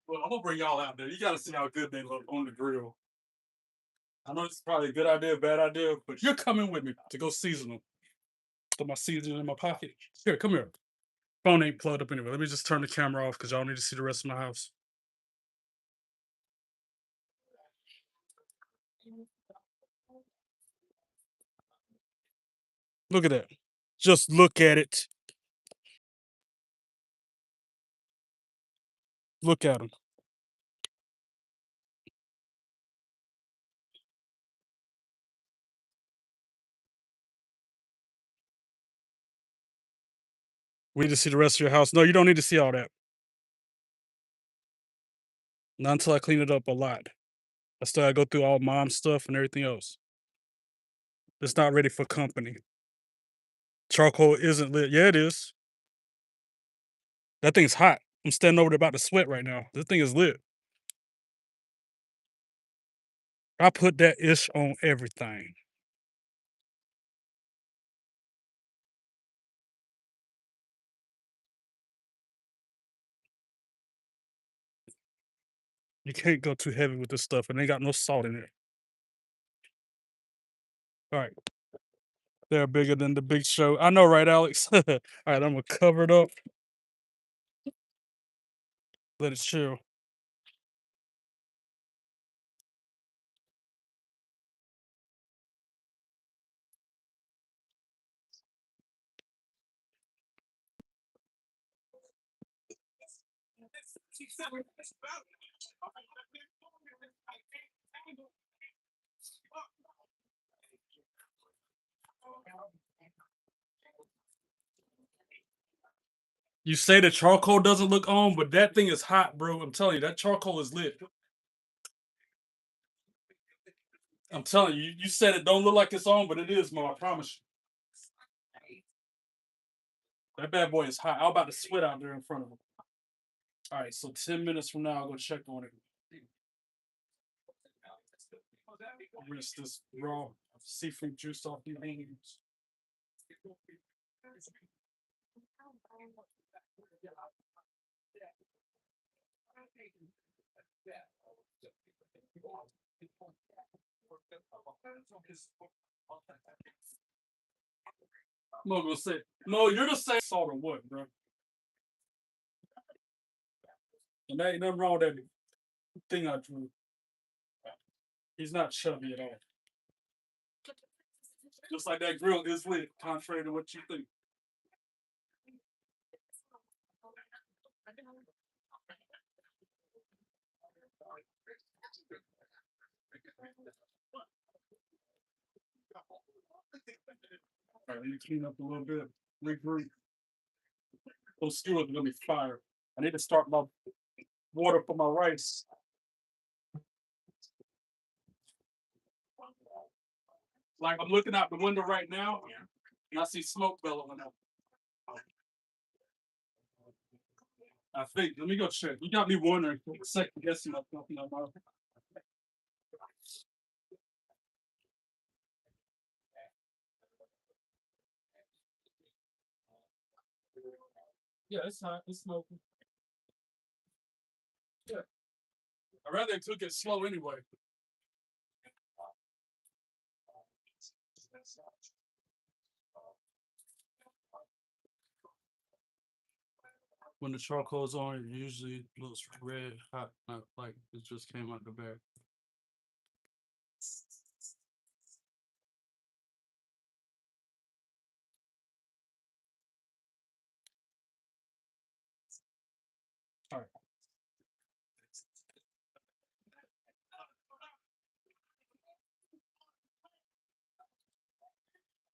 Speaker 1: Well, I'm gonna bring y'all out there. You gotta see how good they look on the grill. I know it's probably a good idea, bad idea, but you're coming with me to go season them. Put my seasoning in my pocket. Here, come here. Phone ain't plugged up anyway. Let me just turn the camera off because y'all need to see the rest of my house. Look at that. Just look at it. Look at them. We need to see the rest of your house. No, you don't need to see all that. Not until I clean it up a lot. I still gotta go through all mom's stuff and everything else. It's not ready for company. Charcoal isn't lit. Yeah, it is. That thing's hot. I'm standing over there about to sweat right now. This thing is lit. I put that ish on everything. You can't go too heavy with this stuff, and they got no salt in it. All right. They're bigger than the big show. I know, right, Alex? All right, I'm gonna cover it up. Let it chill. You say the charcoal doesn't look on, but that thing is hot, bro. I'm telling you, that charcoal is lit. I'm telling you, you said it don't look like it's on, but it is, Mo. I promise you. That bad boy is hot. I'm about to sweat out there in front of him. All right, so 10 minutes from now, I'll go check on it. I'll rinse this raw seafood juice off these hands. Mo gonna say, Mo, you're the same salt or what, bro? And there ain't nothing wrong with that thing I drew. He's not chubby at all. Just like that grill is lit, contrary to what you think. All right, I need to clean up a little bit, regroup. Those skewers are gonna be fire. I need to start my water for my rice. Like I'm looking out the window right now, and I see smoke billowing up. I think. Let me go check. You got me wondering, second guessing up something on my. Yeah, it's hot. It's smoking. Yeah. I'd rather it took it slow anyway. When the charcoal's on, it usually looks red hot, not like it just came out the bag. All right.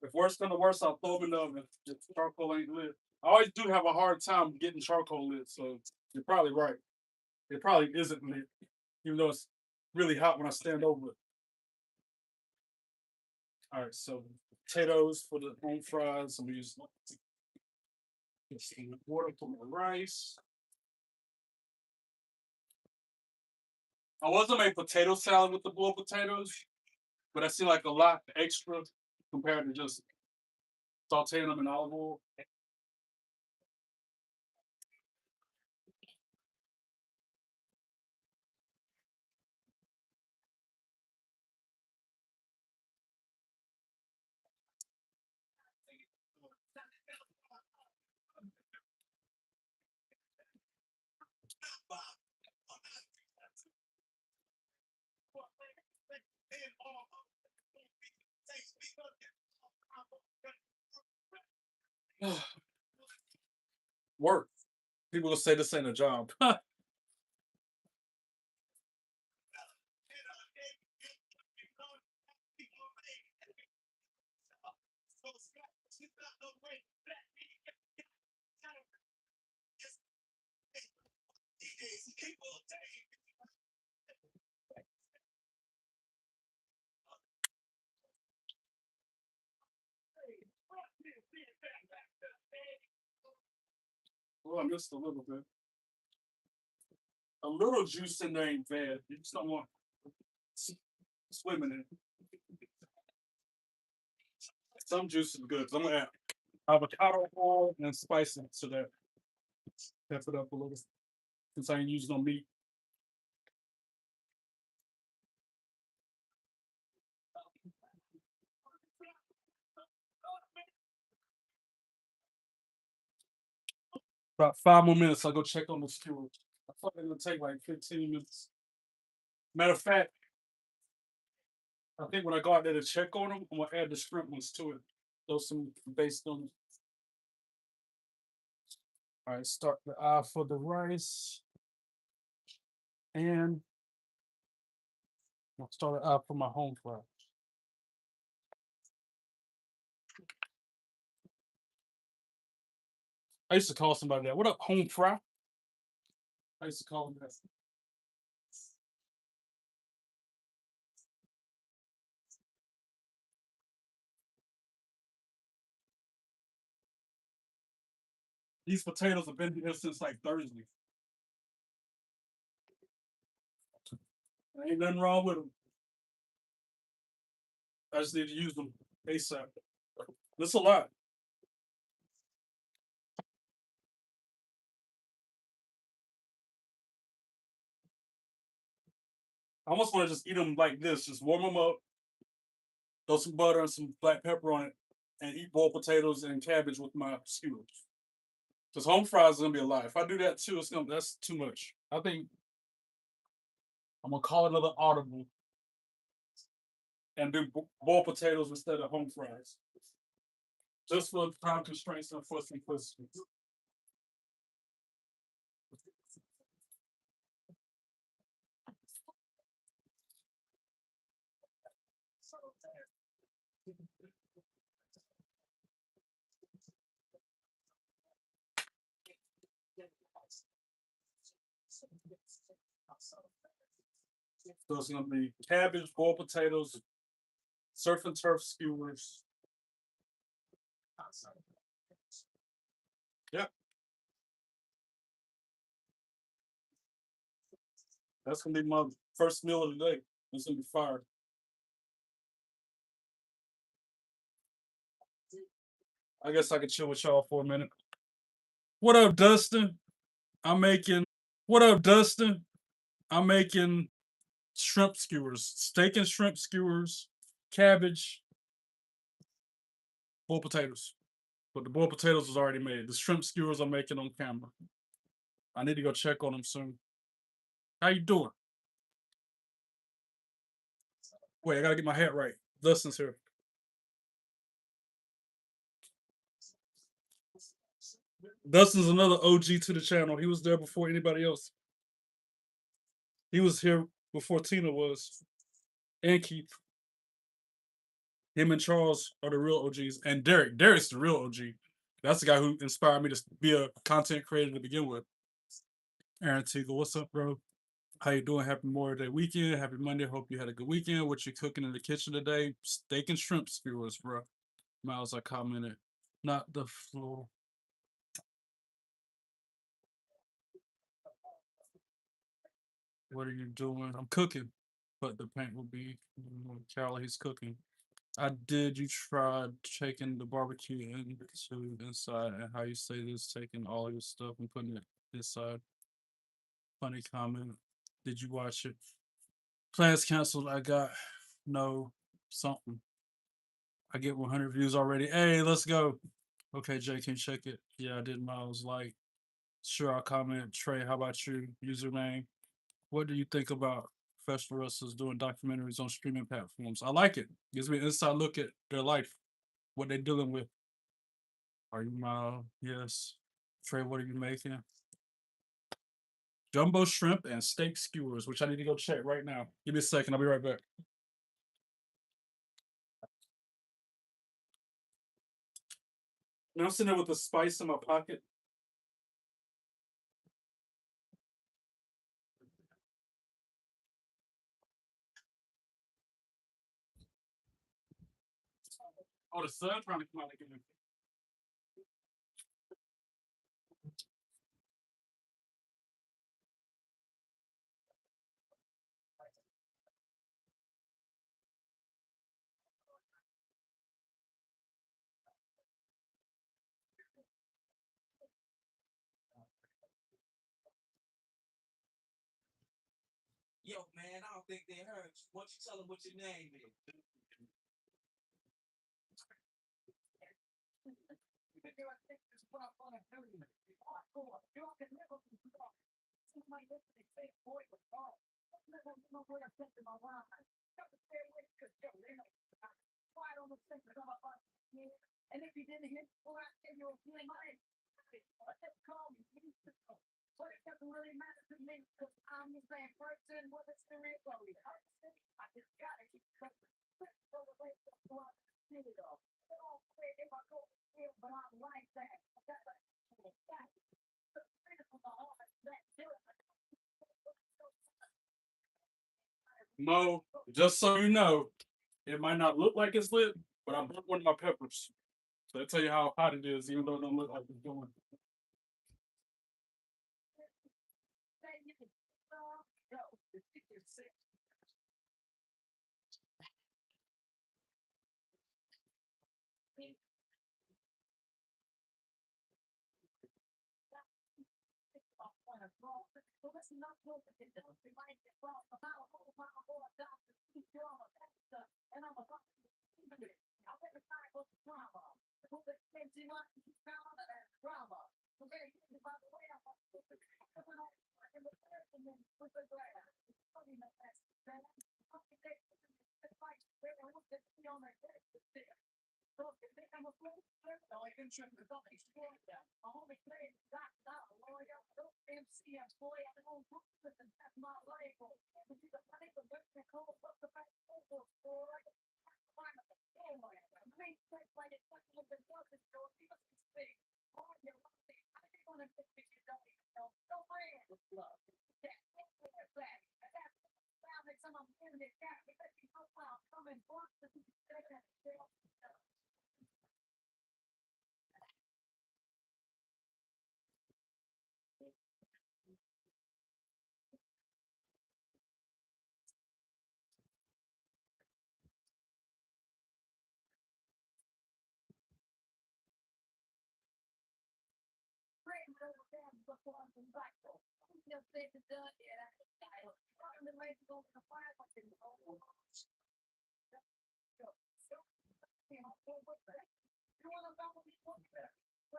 Speaker 1: If worse come to worse, I'll throw them in the oven. If charcoal ain't lit. I always do have a hard time getting charcoal lit, so you're probably right. It probably isn't lit, even though it's really hot when I stand over it. All right, so potatoes for the home fries. I'm using some water for my rice. I was gonna make potato salad with the boiled potatoes, but I see like a lot extra compared to just sauteing them in olive oil. Work. People will say this ain't a job. Well, I missed a little bit. A little juice in there ain't bad. You just don't want swimming in it. Some juice is good. So I'm gonna add avocado oil and spices to that. Pep it up a little since I ain't using no meat. About 5 more minutes, I'll go check on the skewers. I thought it would take like 15 minutes. Matter of fact, I think when I go out there to check on them, I'm gonna add the shrimp ones to it. Throw some based on it. All right, start the eye for the rice. And I'll start the eye for my home fry. I used to call somebody that. What up, home fry? I used to call them that. These potatoes have been here since like Thursday. Ain't nothing wrong with them. I just need to use them ASAP. That's a lot. I almost want to just eat them like this. Just warm them up, throw some butter and some black pepper on it, and eat boiled potatoes and cabbage with my skewers. Because home fries is gonna be a lot. If I do that too, that's too much. I think I'm gonna call another audible and do boiled potatoes instead of home fries. Just for time constraints and for simplicity. So it's gonna be cabbage, boiled potatoes, surf and turf skewers. Yep. That's gonna be my first meal of the day. It's gonna be fire. I guess I could chill with y'all for a minute. What up, Dustin? I'm making what up, Dustin? I'm making shrimp skewers, steak and shrimp skewers, cabbage, boiled potatoes. But the boiled potatoes is already made. The shrimp skewers I'm making on camera. I need to go check on them soon. How you doing? Wait, I gotta get my hat right. Dustin's here. Dustin's another OG to the channel. He was there before anybody else. He was here before Tina was, and Keith. Him and Charles are the real OGs, and Derek's the real OG. That's the guy who inspired me to be a content creator to begin with. Aaron Teagle, what's up, bro? How you doing? Happy Memorial Day weekend. Happy Monday. Hope you had a good weekend. What you cooking in the kitchen today? Steak and shrimp skewers, bro. Miles, I commented. Not the floor. What are you doing? I'm cooking, but the paint will be Carol. He's cooking. I did. You tried taking the barbecue into inside, and how you say this, taking all your stuff and putting it inside. Funny comment. Did you watch it? Plans canceled. I got no something. I get 100 views already. Hey, let's go. Okay, Jay, can you check it? Yeah, I did. Miles like. Sure, I'll comment. Trey, how about you? Username. What do you think about professional wrestlers doing documentaries on streaming platforms? I like it. Gives me an inside look at their life, what they're dealing with. Are you Miles? Yes. Trey, what are you making? Jumbo shrimp and steak skewers, which I need to go check right now. Give me a second. I'll be right back. And I'm sitting there with the spice in my pocket. Oh, the sun trying to come out again.
Speaker 2: Yo, man, I don't think they heard you. Why don't you tell them what your name is?
Speaker 1: Mo, just so you know, it might not look like it's lit, but I burnt one of my peppers. So I tell you how hot it is, even though it don't look like it's going.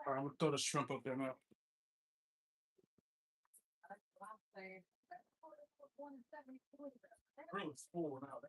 Speaker 1: All right, I'm gonna throw the shrimp up there now. Really full now.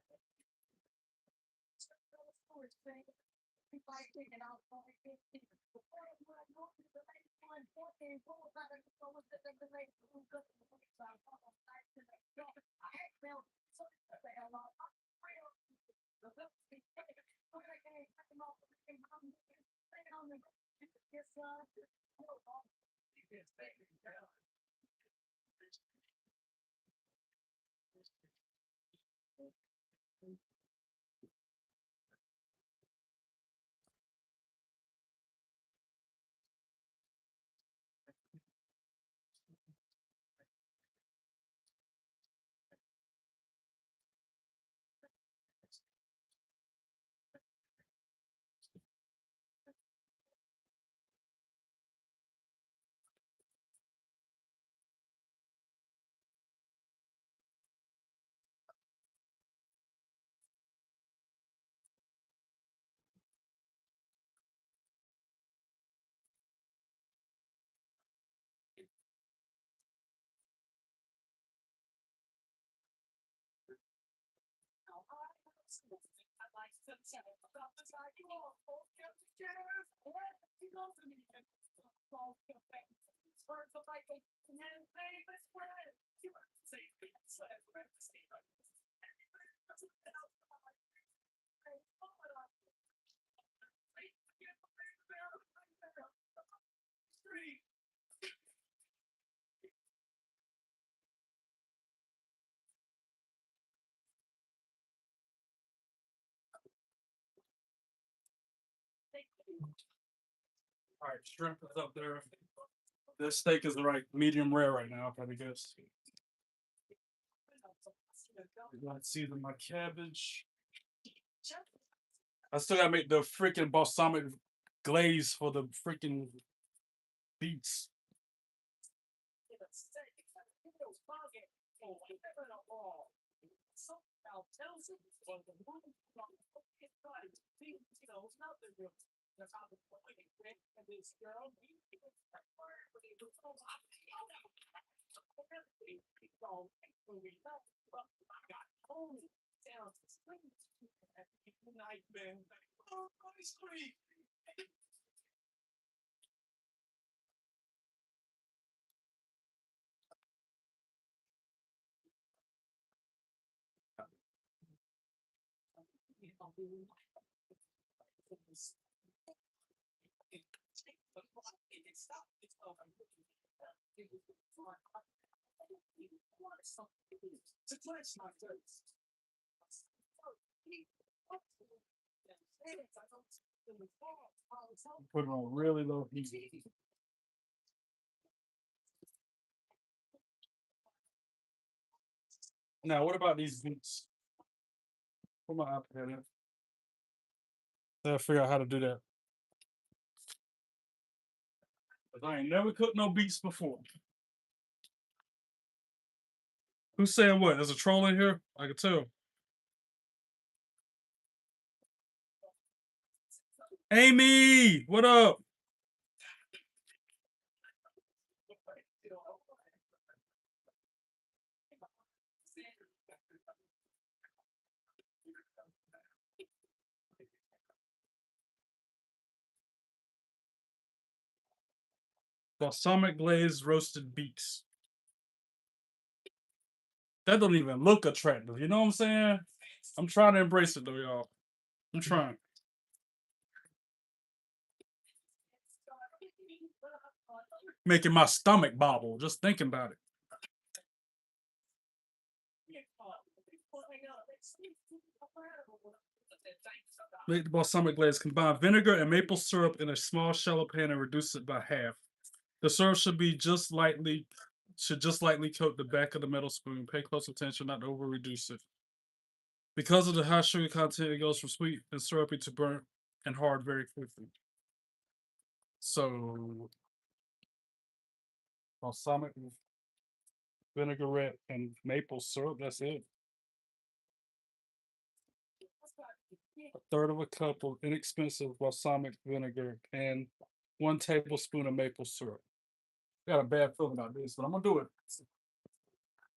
Speaker 1: All right, shrimp is up there. This steak is like medium rare right now, if I had to guess. Let's season my cabbage. I still gotta make the freaking balsamic glaze for the freaking beets. Put it on really low heat. Now, what about these beets? Put my iPad in. Gotta figure out how to do that. 'Cause I ain't never cooked no beets before. Who's saying what? There's a troll in here? I can tell. Amy, what up? Balsamic glazed roasted beets. That don't even look attractive. You know what I'm saying? I'm trying to embrace it though, y'all. I'm trying. Making my stomach bobble just thinking about it. Make the balsamic glaze. Combine vinegar and maple syrup in a small shallow pan and reduce it by half. The syrup should just lightly coat the back of the metal spoon. Pay close attention not to over reduce it. Because of the high sugar content, it goes from sweet and syrupy to burnt and hard very quickly. So balsamic vinaigrette and maple syrup, that's it. A third of a cup of inexpensive balsamic vinegar and 1 tablespoon of maple syrup. Got a bad feeling about this, but I'm gonna do it.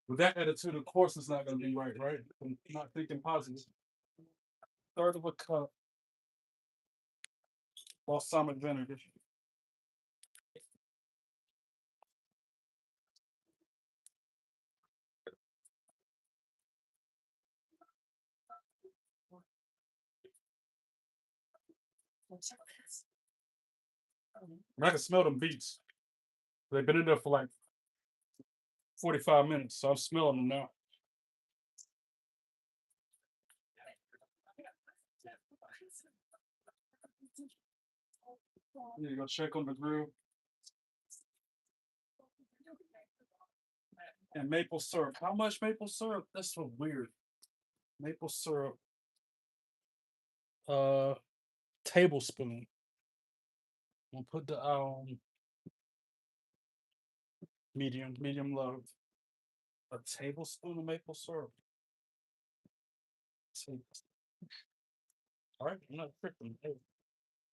Speaker 1: With that attitude, of course, it's not gonna be right, right? I'm not thinking positive. Third of a cup balsamic vinegar. And I can smell them beets. They've been in there for like 45 minutes, so I'm smelling them now. Need to go check on the grill. And maple syrup. How much maple syrup? That's so weird. Maple syrup. Tablespoon. We'll put the medium low. A tablespoon of maple syrup. All right, I'm not tripping. Hey,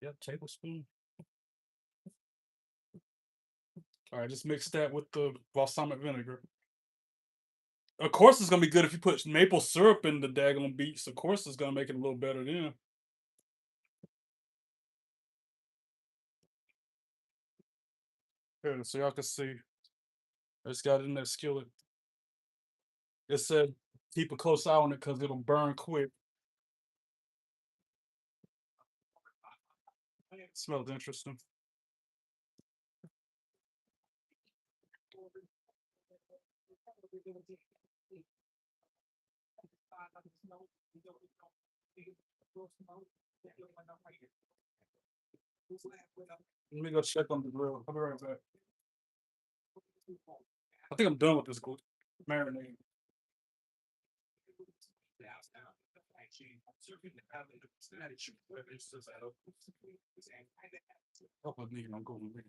Speaker 1: yeah, tablespoon. All right, just mix that with the balsamic vinegar. Of course, it's gonna be good if you put maple syrup in the daggone beets. Of course, it's gonna make it a little better then. Here, so y'all can see. I just got it in that skillet. It said keep a close eye on it because it'll burn quick. It smells interesting. Let me go check on the grill. I'll be right back. I think I'm done with this marinade. Couple of niggas don't go with me.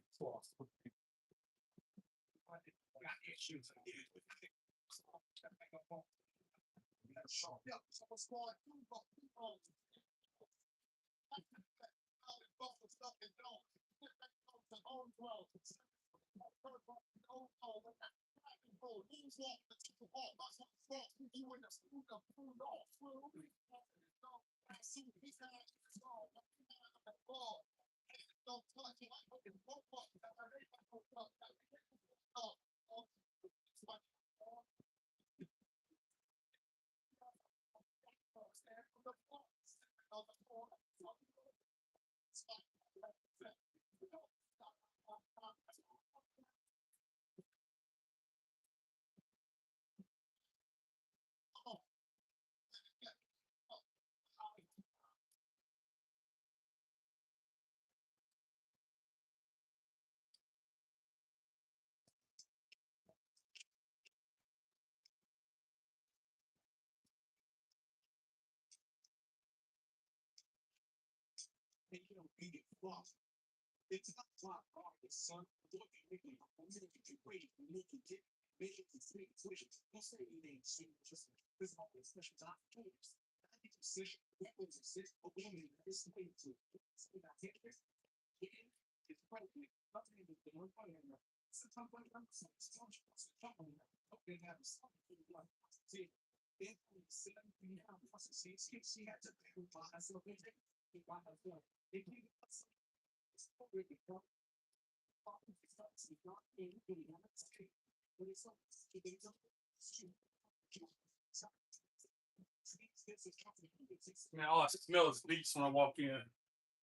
Speaker 1: Man, all I smell is beats when I walk in.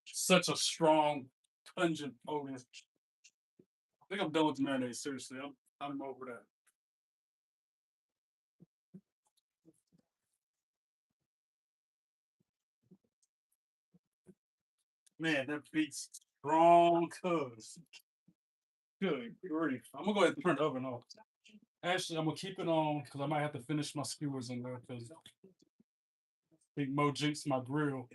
Speaker 1: Such a strong, pungent odor. I think I'm done with the marinade. Seriously, I'm over that. Man, that beats strong, cuz. Good grief. I'm gonna go ahead and turn the oven off. Actually, I'm gonna keep it on because I might have to finish my skewers in there because Big Mo jinxed my grill.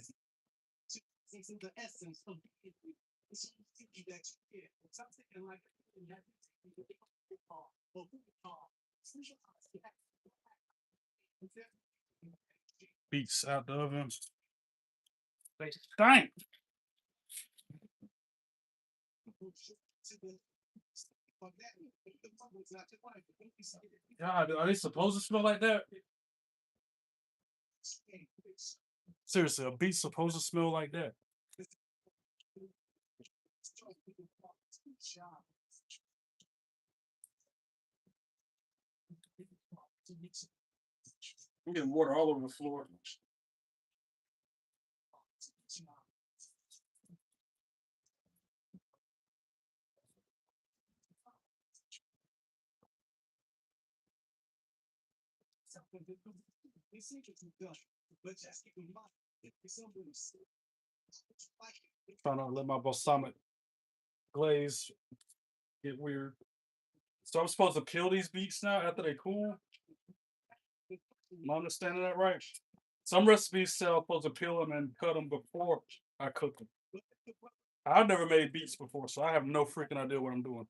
Speaker 1: Beats out the oven. They stank. God, are they supposed to smell like that? Seriously, a beat's supposed to smell like that. I'm getting water all over the floor. Trying to let my balsamic glaze get weird. So I'm supposed to peel these beets now after they cool? Am I understanding that right? Some recipes say I'm supposed to peel them and cut them before I cook them. I've never made beets before, so I have no freaking idea what I'm doing.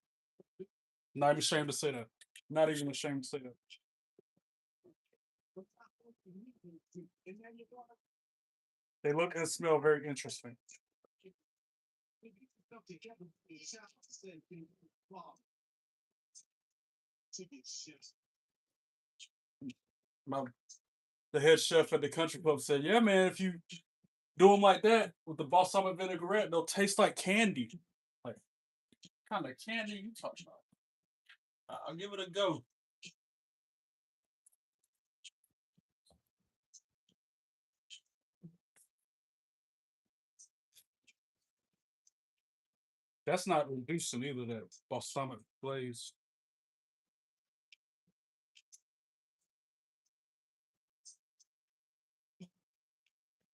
Speaker 1: Not even ashamed to say that. Not even ashamed to say that. They look and smell very interesting. My, the head chef at the country club said, "Yeah, man, if you do them like that with the balsamic vinaigrette, they'll taste like candy." Like, what kind of candy you talking about? I'll give it a go. That's not reducing either. That balsamic glaze.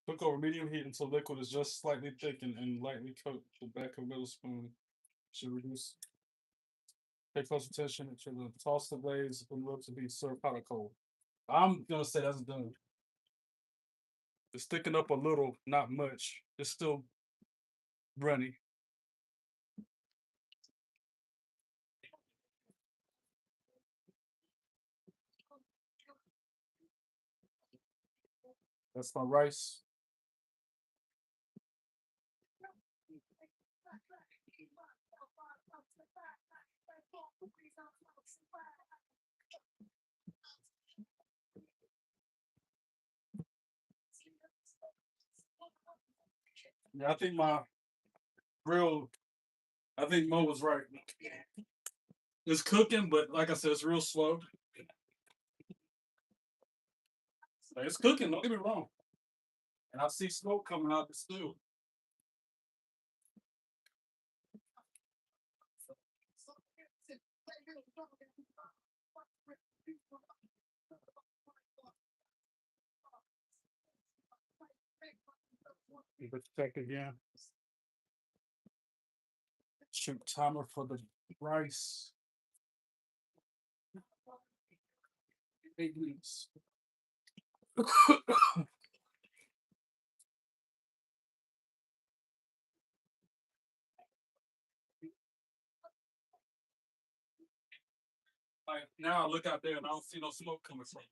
Speaker 1: Cook over medium heat until liquid is just slightly thickened and lightly coat the back of a middle spoon. Should reduce. Pay close attention to the toss the glaze and look to be served hot or cold. I'm gonna say that's done. It's thickened up a little, not much. It's still runny. That's my rice. Yeah, I think I think Mo was right. It's cooking, but like I said, it's real slow. Like, it's cooking, don't get me wrong. And I see smoke coming out the stew. Let's check again. Shoot timer for the rice. 8 minutes. Like now I look out there and I don't see no smoke coming from.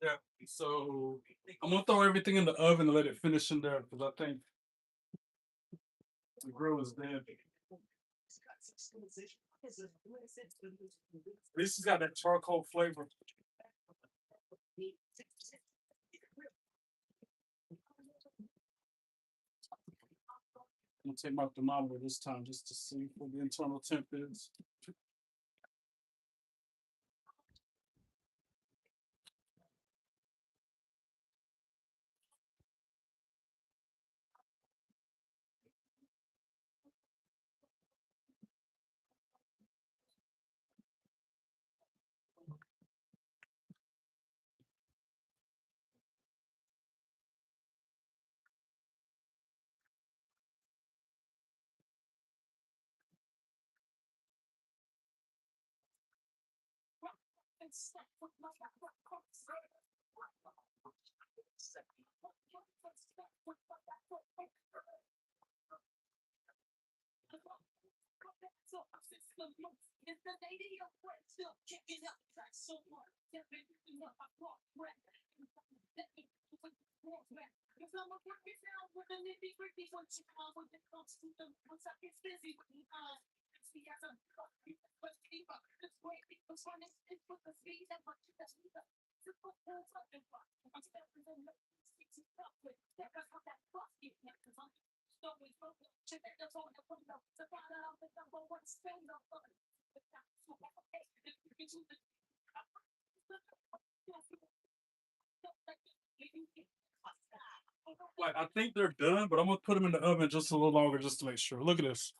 Speaker 1: Yeah. So I'm gonna throw everything in the oven and let it finish in there because I think the grill is dead. This has got that charcoal flavor. I'm gonna take my thermometer this time just to see what the internal temp is. Like I think they're done, but I'm gonna put them in the oven just a little longer just to make sure. Look at this.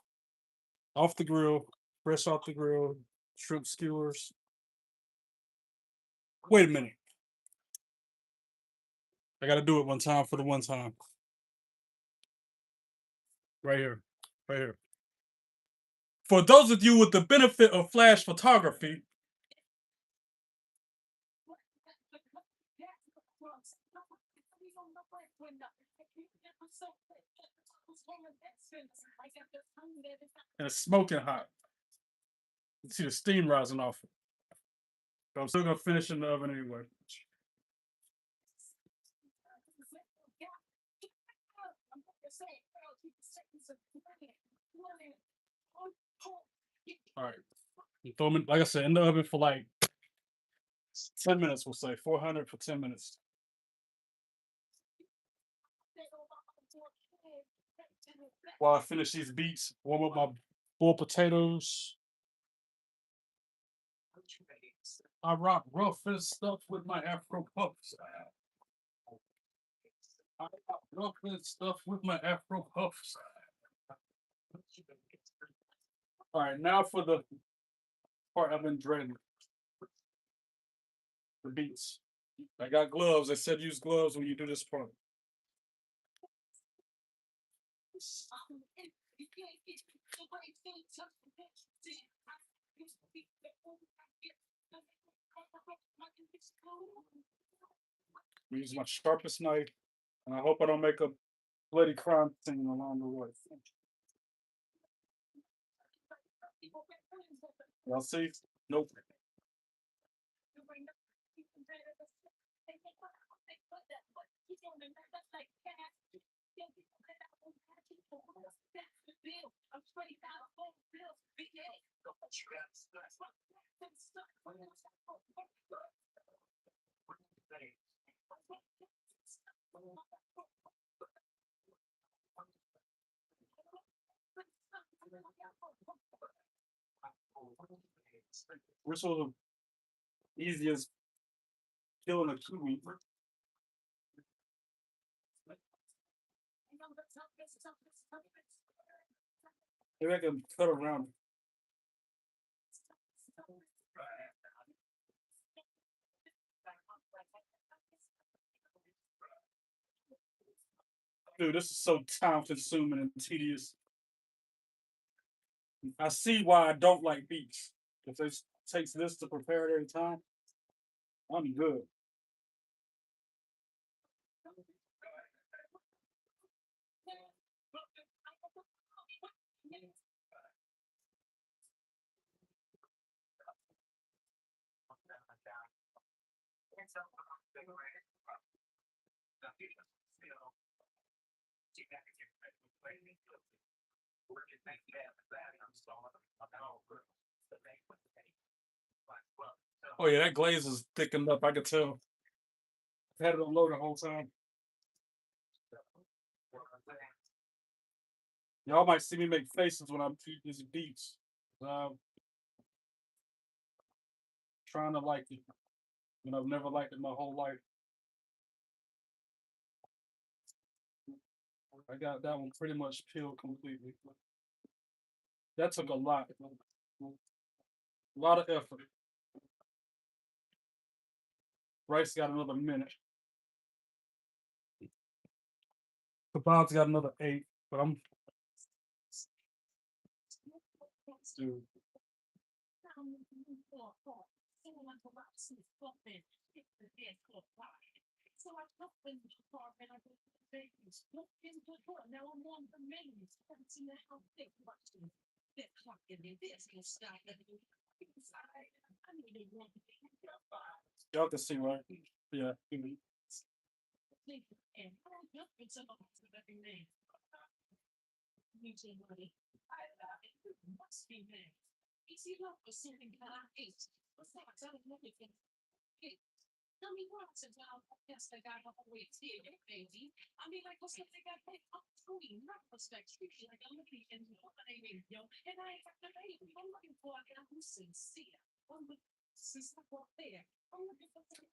Speaker 1: Off the grill, fresh off the grill, shrimp skewers. Wait a minute. I gotta do it one time for the one time. Right here. Right here. For those of you with the benefit of flash photography, and it's smoking hot. You see the steam rising off it. But I'm still gonna finish in the oven anyway. All right. You throw them in, like I said, in the oven for like 10 minutes, we'll say 400 for 10 minutes. While I finish these beets, warm up my boiled potatoes. I rock rough and stuff with my Afro puffs. I rock rough and stuff with my Afro puffs. All right, now for the part I've been dreading. The beats. I got gloves. I said use gloves when you do this part. I'm using my sharpest knife, and I hope I don't make a bloody crime scene along the way. Y'all see? Nope. Which was the easiest killing a kiwi? Maybe I can cut around. Dude, this is so time consuming and tedious. I see why I don't like beets. If it takes this to prepare it every time, I'm good. Oh yeah, that glaze is thickened up. I could tell. I had it on low the whole time. Y'all might see me make faces when I'm eating these beets. Um, trying to like it, and I've never liked it my whole life. I got that one pretty much peeled completely. That took a lot. A lot of effort. Rice got another minute. Kebab's got another 8, but I'm dude. Y'all can see, right? Yeah.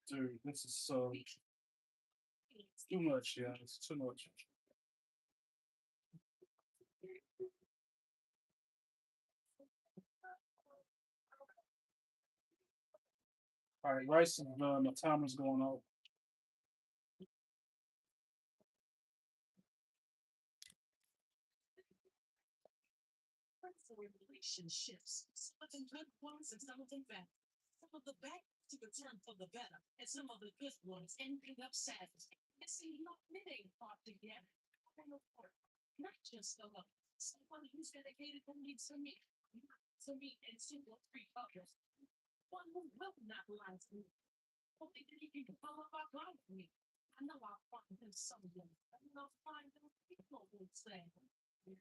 Speaker 1: Dude, this is so too much. Yeah, it's too much. All right, rice is done. My timer's going off.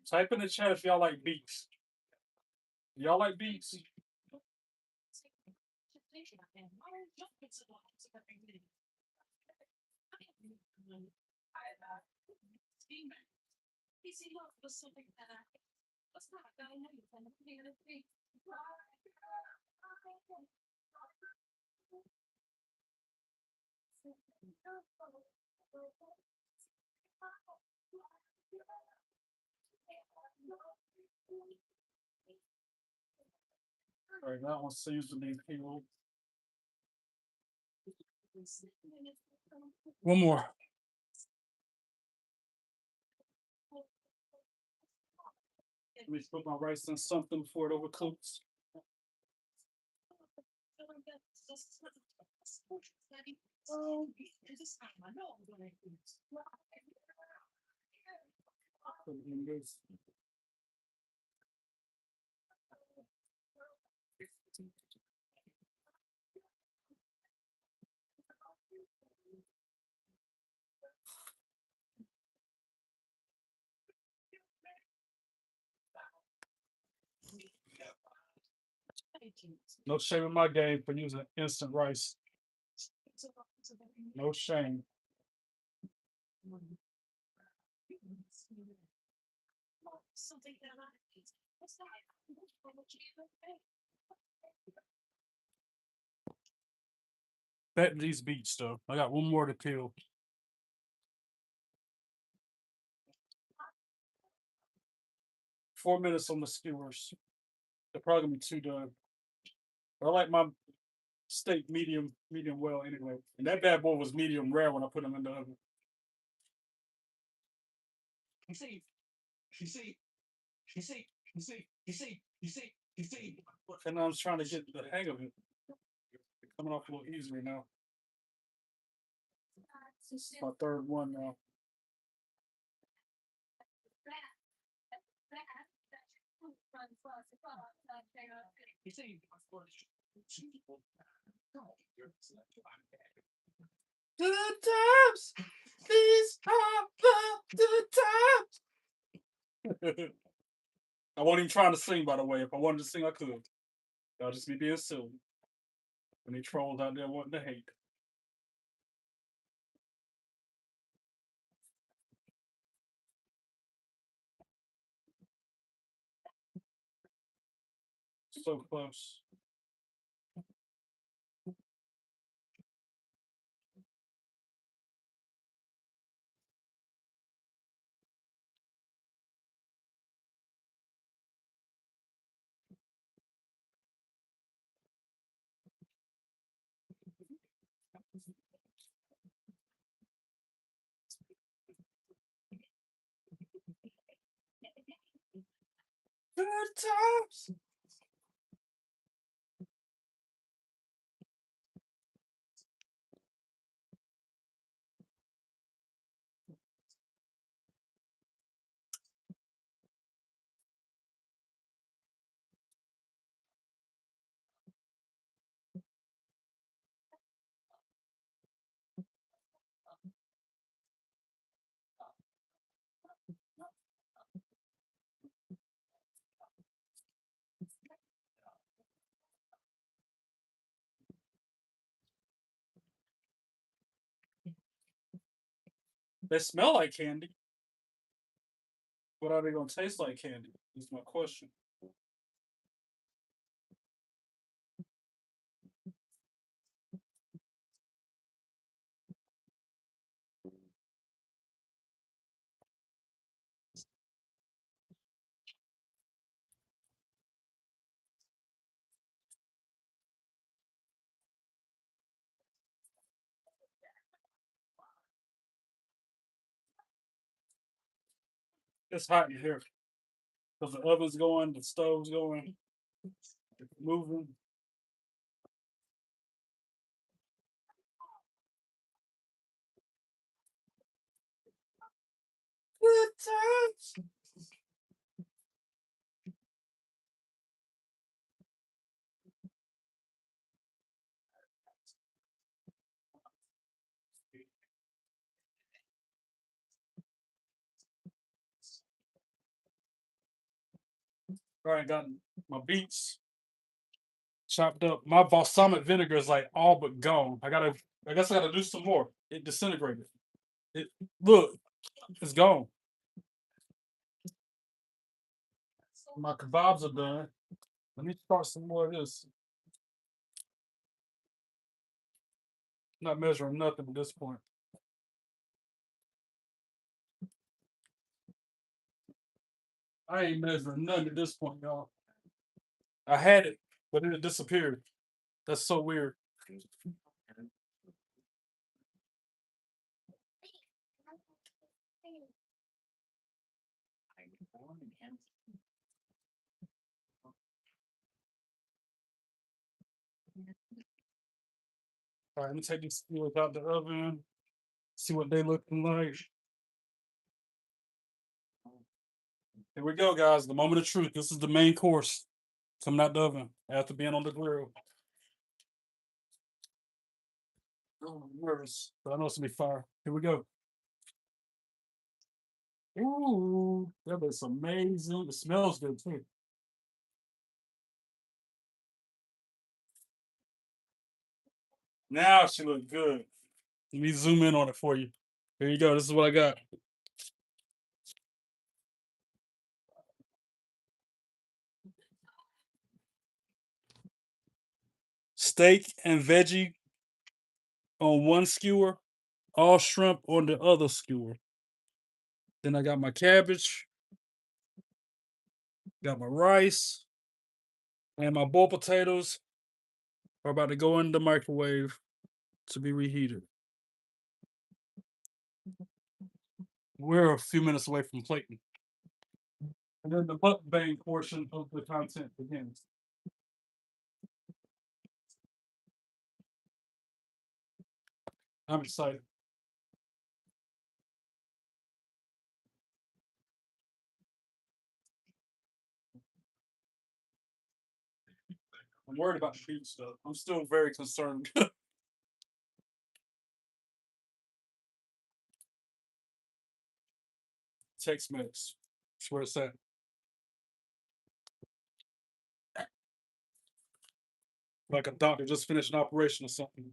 Speaker 1: Type in the chat if y'all like beets. Y'all like beets? All right, that one seems to be peeled. One more. Let me put my rice in something before it overcooks. Put it in this. No shame in my game for using instant rice. No shame. Betting these beats though. I got one more to peel. Four minutes on the skewers. They're probably gonna be too done. I like my steak medium well anyway. And that bad boy was medium rare when I put them in the oven. And I was trying to get the hang of it. Coming off a little easier now. My third one now. Good times. These are the good times. I wasn't even trying to sing, by the way. If I wanted to sing, I could. I'll just be being silly. Any trolls out there wanting to hate. So close. Good times. They smell like candy. But are they gonna taste like candy? Is my question. It's hot in here. Because the oven's going, the stove's going, it's moving. Good times. All right, got my beets chopped up. My balsamic vinegar is like all but gone. I guess I gotta do some more. It disintegrated. It look, it's gone. My kebabs are done. Let me start some more of this. Not measuring nothing at this point. I ain't measuring nothing at this point, y'all. I had it, but it disappeared. That's so weird. All right, let me take these skewers out the oven. See what they looking like. Here we go, guys. The moment of truth. This is the main course coming out the oven after being on the grill. Oh, I'm nervous, but I know it's gonna be fire. Here we go. Ooh, that looks amazing. It smells good too. Now she looks good. Let me zoom in on it for you. Here you go. This is what I got. Steak and veggie on one skewer, all shrimp on the other skewer. Then I got my cabbage, got my rice, and my boiled potatoes are about to go in the microwave to be reheated. We're a few minutes away from plating. And then the mukbang portion of the content begins. I'm excited. I'm worried about the beef stuff. I'm still very concerned. Tex Mex. That's where it's at. Like a doctor just finished an operation or something.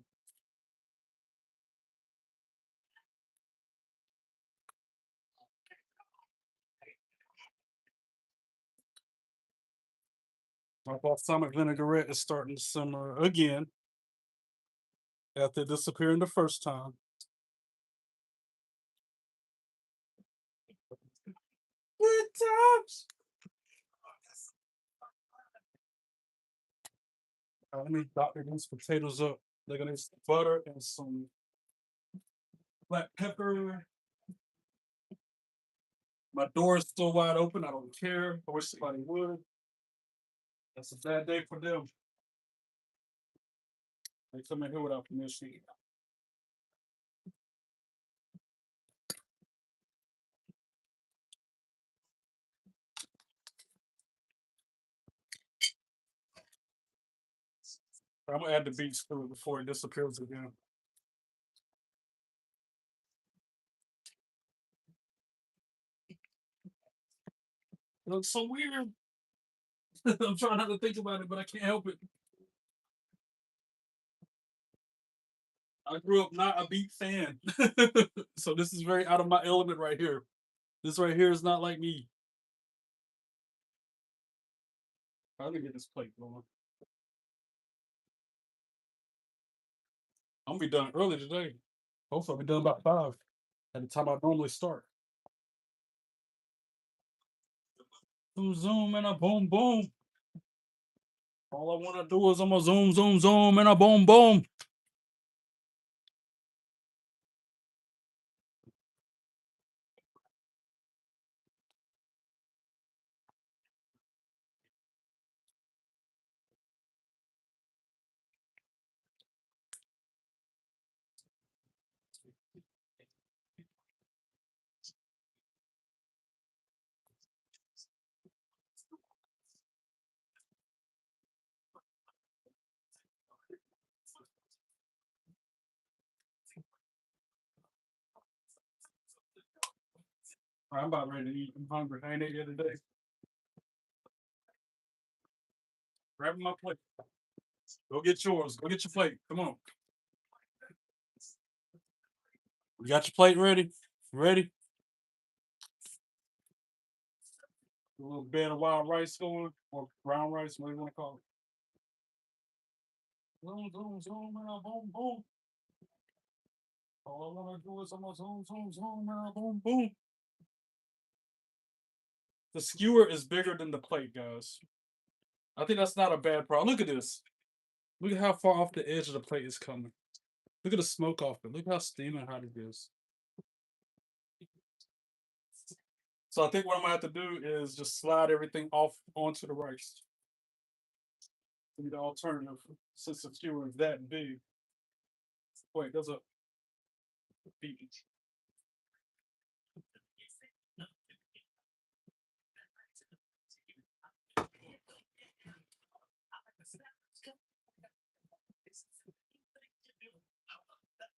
Speaker 1: My balsamic vinaigrette is starting to simmer again after disappearing the first time. Good times. Let me doctor these potatoes up. They're gonna need some butter and some black pepper. My door is still wide open. I don't care. I wish somebody would. That's a bad day for them. They come in here without permission. I'm gonna add the beets to it before it disappears again. It looks so weird. I'm trying not to think about it, but I can't help it. I grew up not a beet fan. So this is very out of my element right here. This right here is not like me. Let me get this plate going. I'm gonna be done early today. Hopefully I'll be done about 5 at the time I normally start. Zoom zoom and a boom boom. All I wanna do is I'm gonna zoom zoom zoom and a boom boom. All right, I'm about ready to eat. I'm hungry. I ain't ate yet today. Grabbing my plate. Go get yours. Go get your plate. Come on. You got your plate ready? Ready? A little bed of wild rice going, or brown rice, whatever you want to call it. Zoom, zoom, zoom, and a boom, boom. All I want to do is I'm gonna zoom, zoom, zoom, and a boom, boom. The skewer is bigger than the plate, guys. I think that's not a bad problem. Look at this. Look at how far off the edge of the plate is coming. Look at the smoke off it. Look how steaming hot it is. So I think what I'm gonna have to do is just slide everything off onto the rice. The alternative, since the skewer is that big. Wait, there's a beat.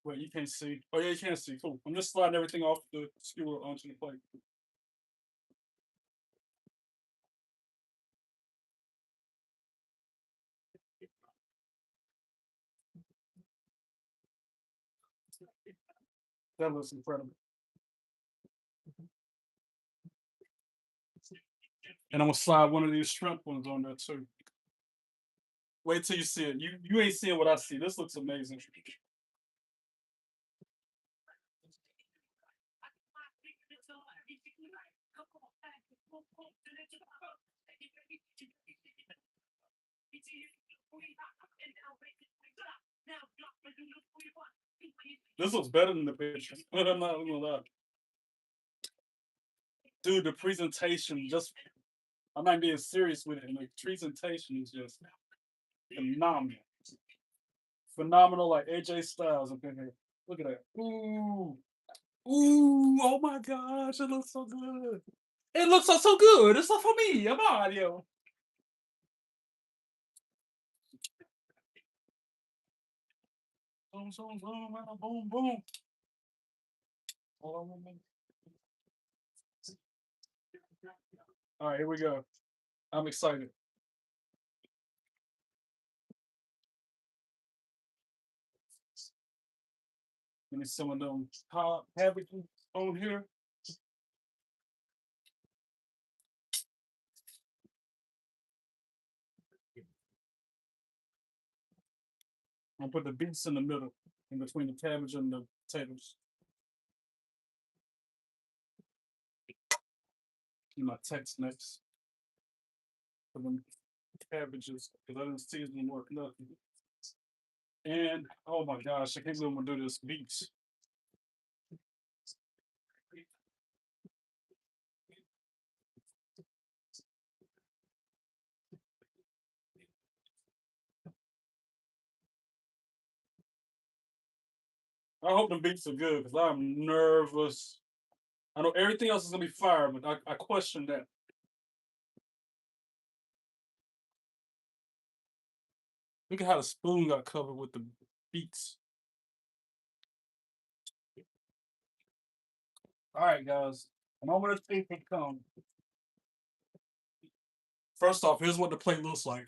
Speaker 1: Wait, you can't see. Oh yeah, you can't see. Cool. I'm just sliding everything off the skewer onto the plate. That looks incredible. And I'm gonna slide one of these shrimp ones on there too. Wait till you see it. You ain't seeing what I see. This looks amazing. This looks better than the picture. I'm not gonna lie. Dude, the presentation just I'm not being serious with it. And the presentation is just phenomenal. Phenomenal like AJ Styles up in here. Look at that. Ooh. Ooh, oh my gosh, it looks so good. It looks so good. It's not for me. I'm on, yo. Boom, boom, boom, boom, boom. All right, here we go. I'm excited. Give me some of them hot cabbages on here. I'll put the beets in the middle, in between the cabbage and the potatoes. Get my text next for them cabbages because I didn't season them work nothing. And oh my gosh, I can't believe I'm gonna do this beets. I hope the beats are good because I'm nervous. I know everything else is gonna be fire, but I question that. Look at how the spoon got covered with the beets. All right, guys. The moment of truth has come. First off, here's what the plate looks like.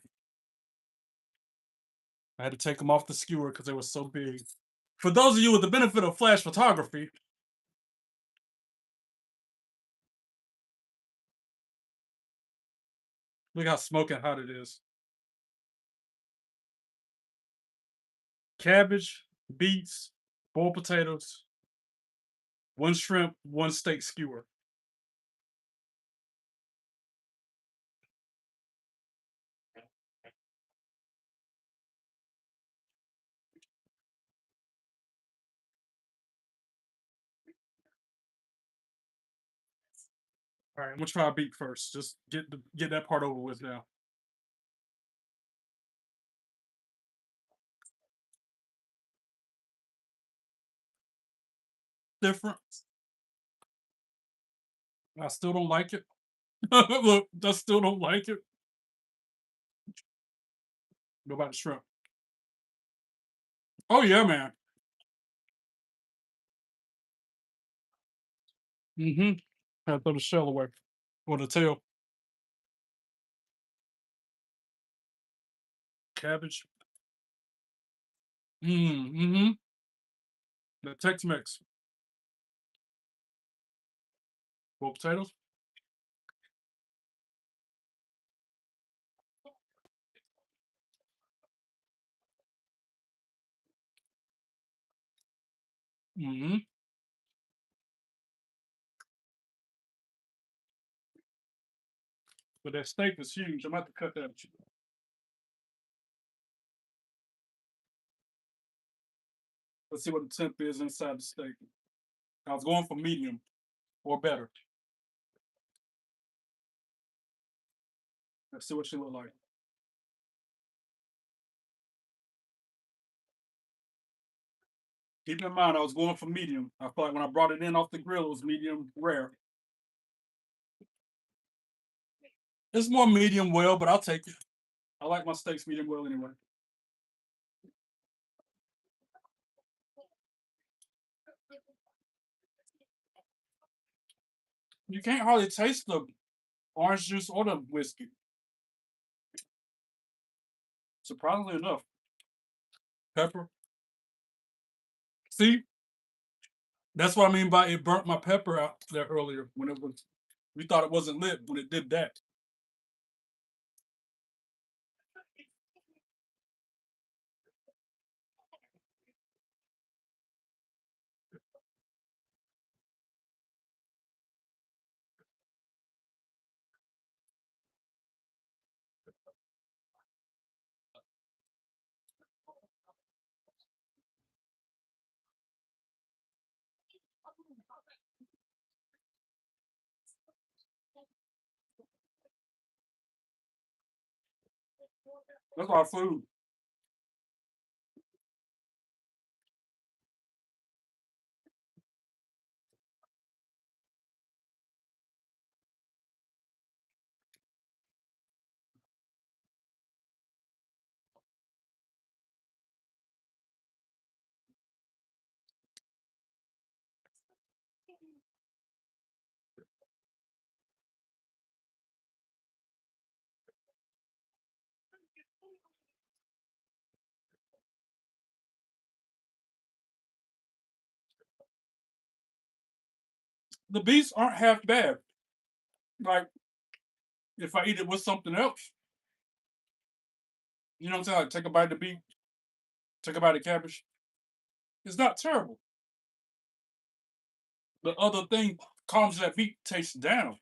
Speaker 1: I had to take them off the skewer because they were so big. For those of you with the benefit of flash photography, look how smoking hot it is. Cabbage, beets, boiled potatoes, one shrimp, one steak skewer. All right, I'm gonna try a beet first. Just get that part over with now. Different. I still don't like it. Look, I still don't like it. Go back to shrimp. Oh yeah, man. Mm-hmm. Had to throw the shell away. Or the tail. Cabbage. Mm-hmm. The Tex-Mex. Boiled potatoes. Mm-hmm. But that steak is huge. I'm about to cut that. Let's see what the temp is inside the steak. I was going for medium or better. Let's see what she look like. Keep in mind, I was going for medium. I thought when I brought it in off the grill, it was medium rare. It's more medium well, but I'll take it. I like my steaks medium well anyway. You can't hardly taste the orange juice or the whiskey. Surprisingly enough. Pepper. See, that's what I mean by it burnt my pepper out there earlier when it was. We thought it wasn't lit when it did that. That's our food. The beets aren't half bad. Like if I eat it with something else, you know what I'm saying? Like take a bite of the beet, take a bite of cabbage. It's not terrible. The other thing calms that beet taste down.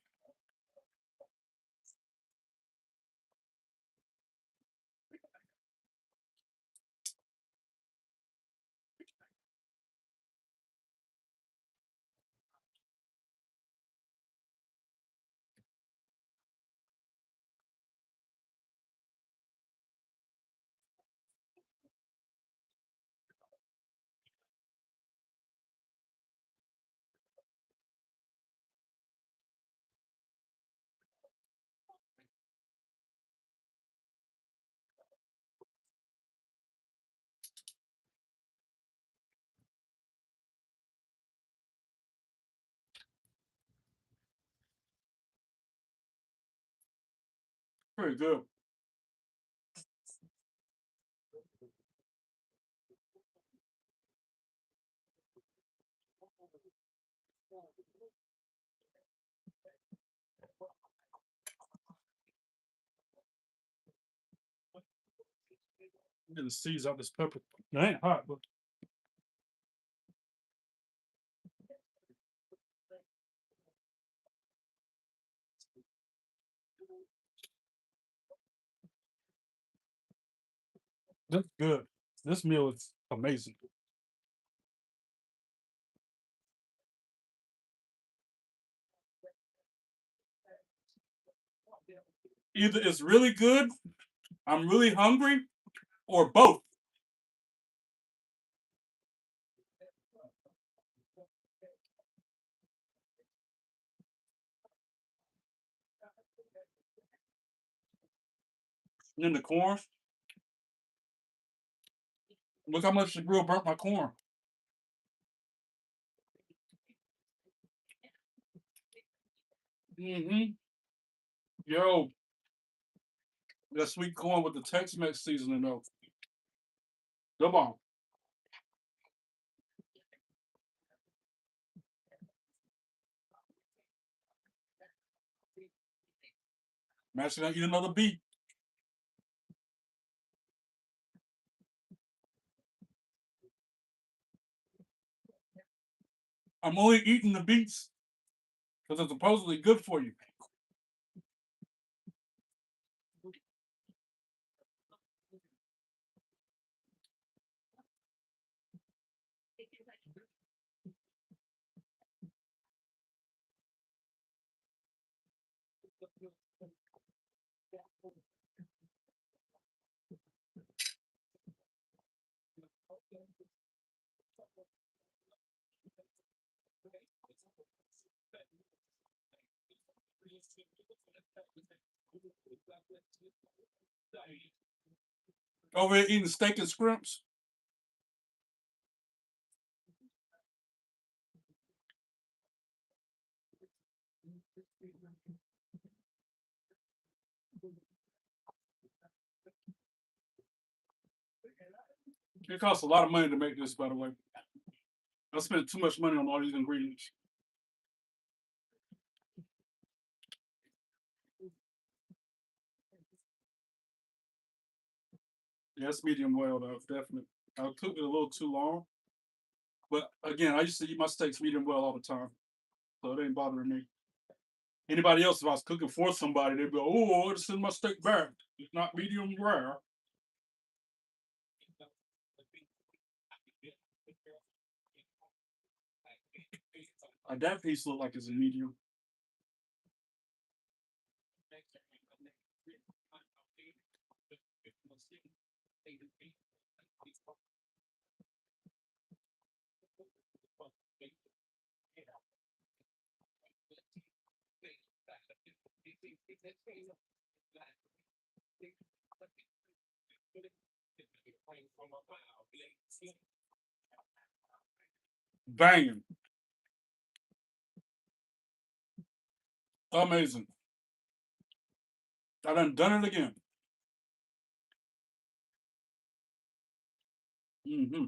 Speaker 1: Pretty good. I'm gonna seize out this pepper. It ain't hot, but that's good. This meal is amazing. Either it's really good, I'm really hungry, or both. And then the corn. Look how much the grill burnt my corn. Mm-hmm. Yo, that sweet corn with the Tex-Mex seasoning though. Come on. I'm actually gonna eat another beet. I'm only eating the beets because they're supposedly good for you. Over here eating steak and scrimps. It costs a lot of money to make this, by the way. I spent too much money on all these ingredients. Yeah, it's medium well though, definitely. I cooked it a little too long. But again, I used to eat my steaks medium well all the time. So it ain't bothering me. Anybody else, if I was cooking for somebody, they'd be like, oh, I'll send my steak back. It's not medium rare. That piece look like it's a medium. Banging. Amazing. I done it again. Mm-hmm.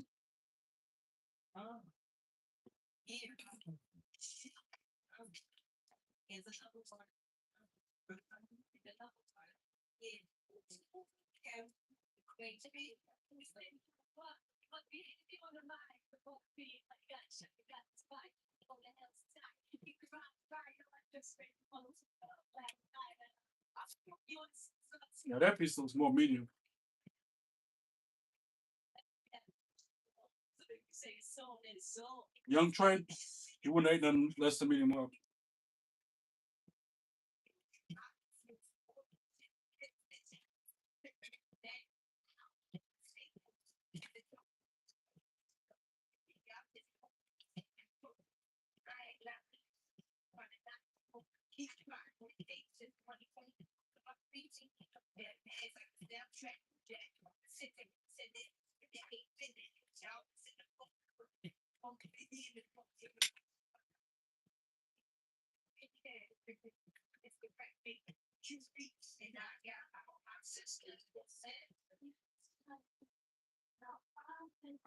Speaker 1: Yeah, that piece looks more medium. Young Trey, you wouldn't eat nothing less than medium well.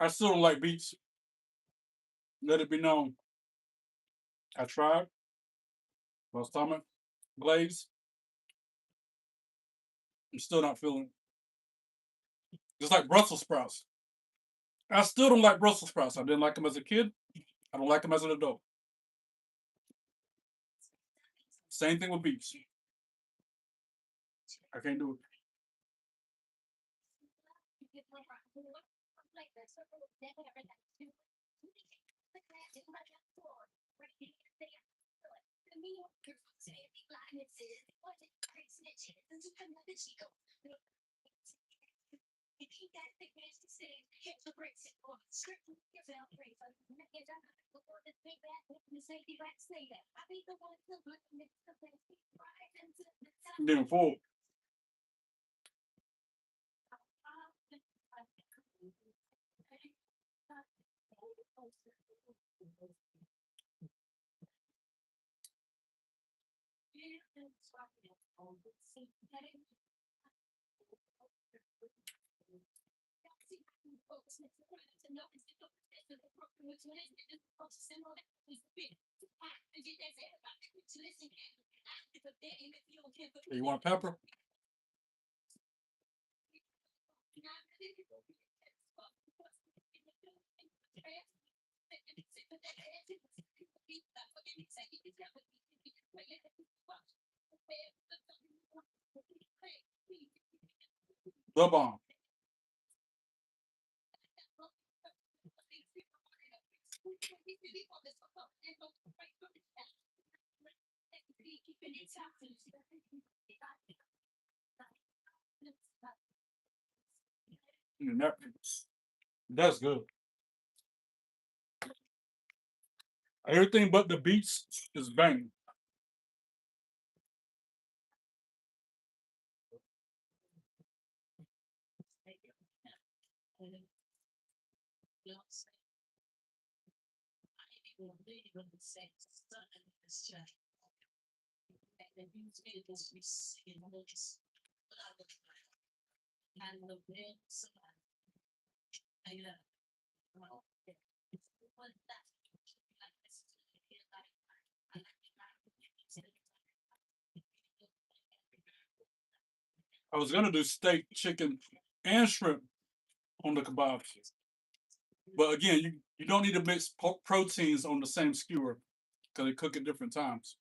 Speaker 1: I still don't like beets. Let it be known. I tried. My stomach glaze. I'm still not feeling it. It's like Brussels sprouts. I still don't like Brussels sprouts. I didn't like them as a kid. I don't like them as an adult. Same thing with beets. I can't do it. I'm getting full. Hey, you want pepper? The bomb. That's good. Everything but the beets is banging. I was gonna do steak, chicken, and shrimp on the kebabs. But again, you don't need to mix proteins on the same skewer because they cook at different times.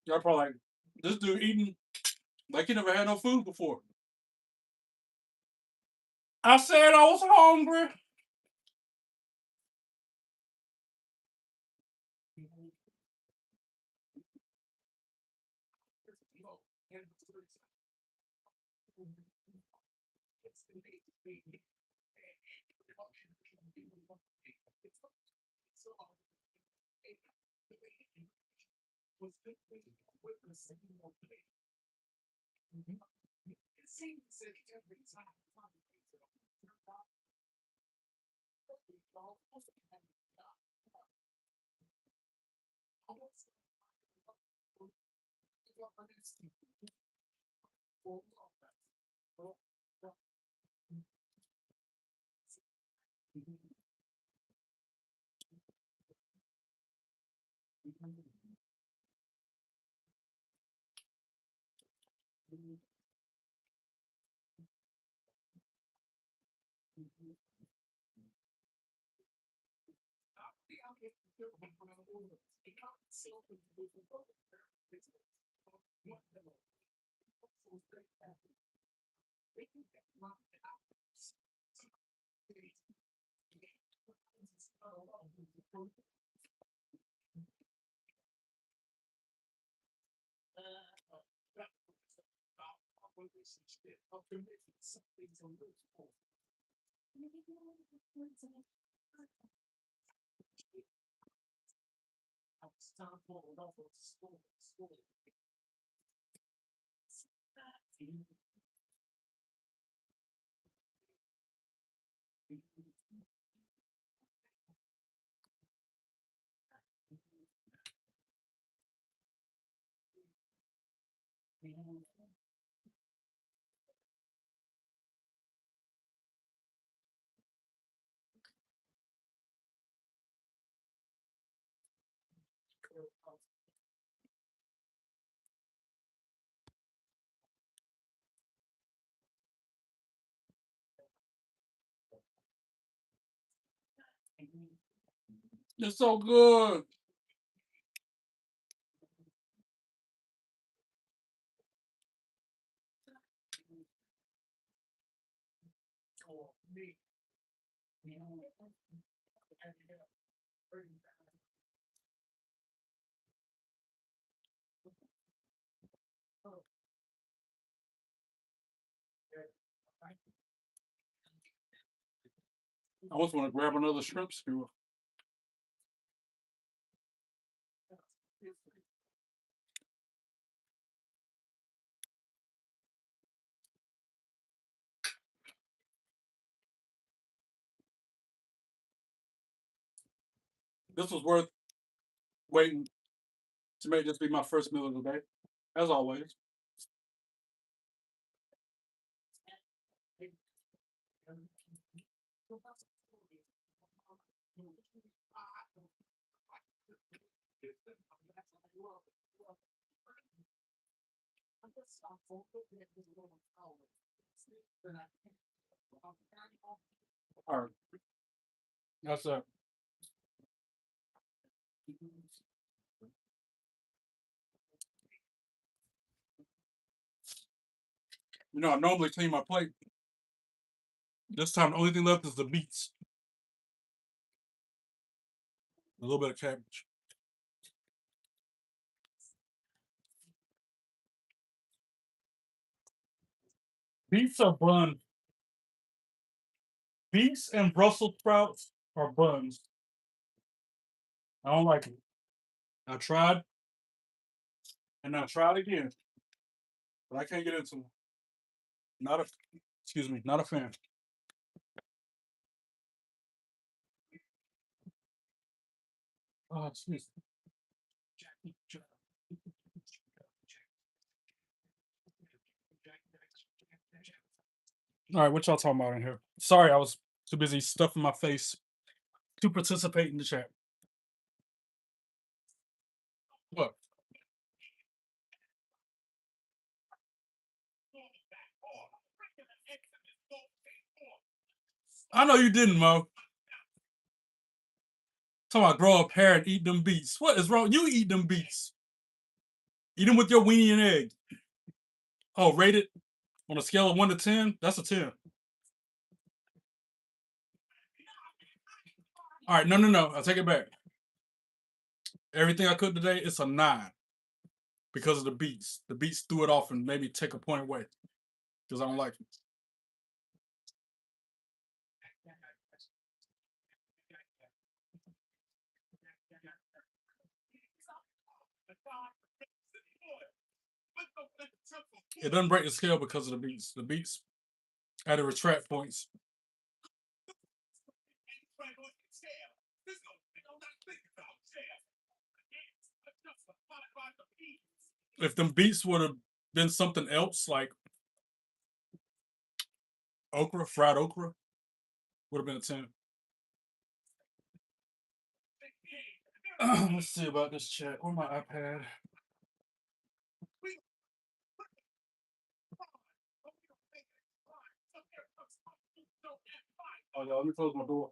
Speaker 1: Y'all probably like, this dude eating like he never had no food before. I said I was hungry. It's so good. I almost want to grab another shrimp skewer. This was worth waiting to make this be my first meal of the day, as always. All right. That's it. You know, I normally clean my plate. This time, the only thing left is the beets. A little bit of cabbage. Beets are bun. Beets and Brussels sprouts are buns. I don't like it. I tried and I tried again, but I can't get into them. Not a, excuse me, not a fan. Oh, excuse me. All right, what y'all talking about in here? Sorry, I was too busy stuffing my face to participate in the chat. What? I know you didn't, Mo. Talking about grow up hair and eat them beets. What is wrong? You eat them beets. Eat them with your weenie and egg. Oh, rate it on a scale of 1 to 10. That's a 10. All right, no. I take it back. Everything I cooked today, it's a 9 because of the beets. The beets threw it off and maybe take a point away because I don't like it. It doesn't break the scale because of the beets. The beets at the retract points. If them beets would have been something else, like okra, fried okra, would have been a 10. Let's see about this chat. Where's my iPad? Oh, yeah, let me close my door.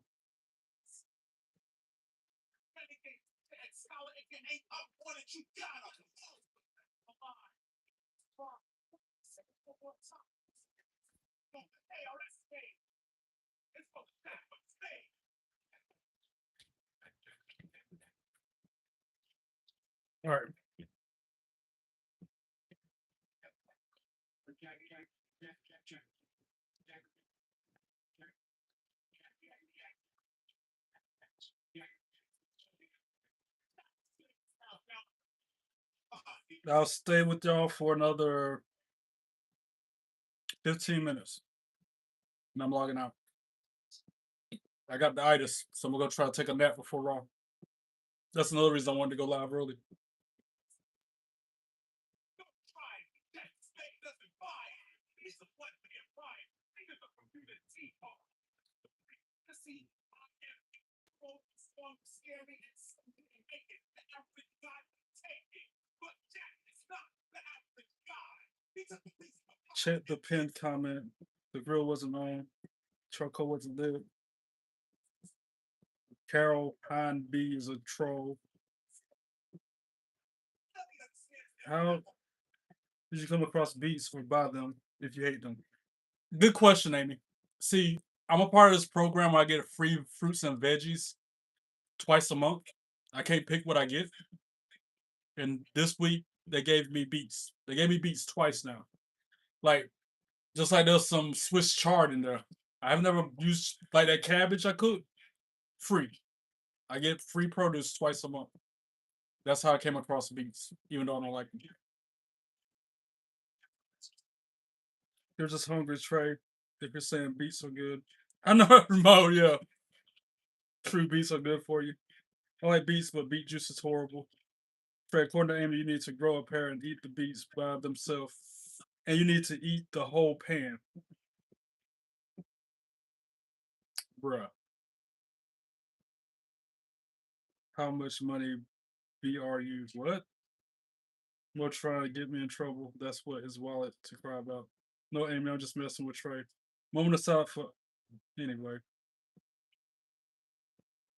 Speaker 1: All right. I'll stay with y'all for another 15 minutes. And I'm logging out. I got the itis, so I'm gonna try to take a nap before Raw. That's another reason I wanted to go live early. Check the pinned comment. The grill wasn't on. Charcoal wasn't lit. Carol Pine B is a troll. How did you come across beats or buy them if you hate them? Good question, Amy. See, I'm a part of this program where I get free fruits and veggies twice a month. I can't pick what I get. And this week they gave me beets. They gave me beets twice now. Like, just like there's some Swiss chard in there. I've never used like that cabbage I cook. Free. I get free produce twice a month. That's how I came across beets, even though I don't like them. You're just hungry, Trey. If you're saying beets are good. I know, Mo, yeah. True beets are good for you. I like beets, but beet juice is horrible. Trey, according to Amy, you need to grow a pair and eat the beets by themselves. And you need to eat the whole pan. Bruh. How much money BRU? What? Mo trying to get me in trouble. That's what his wallet to cry about. No, Amy, I'm just messing with Trey. Moment aside for anyway.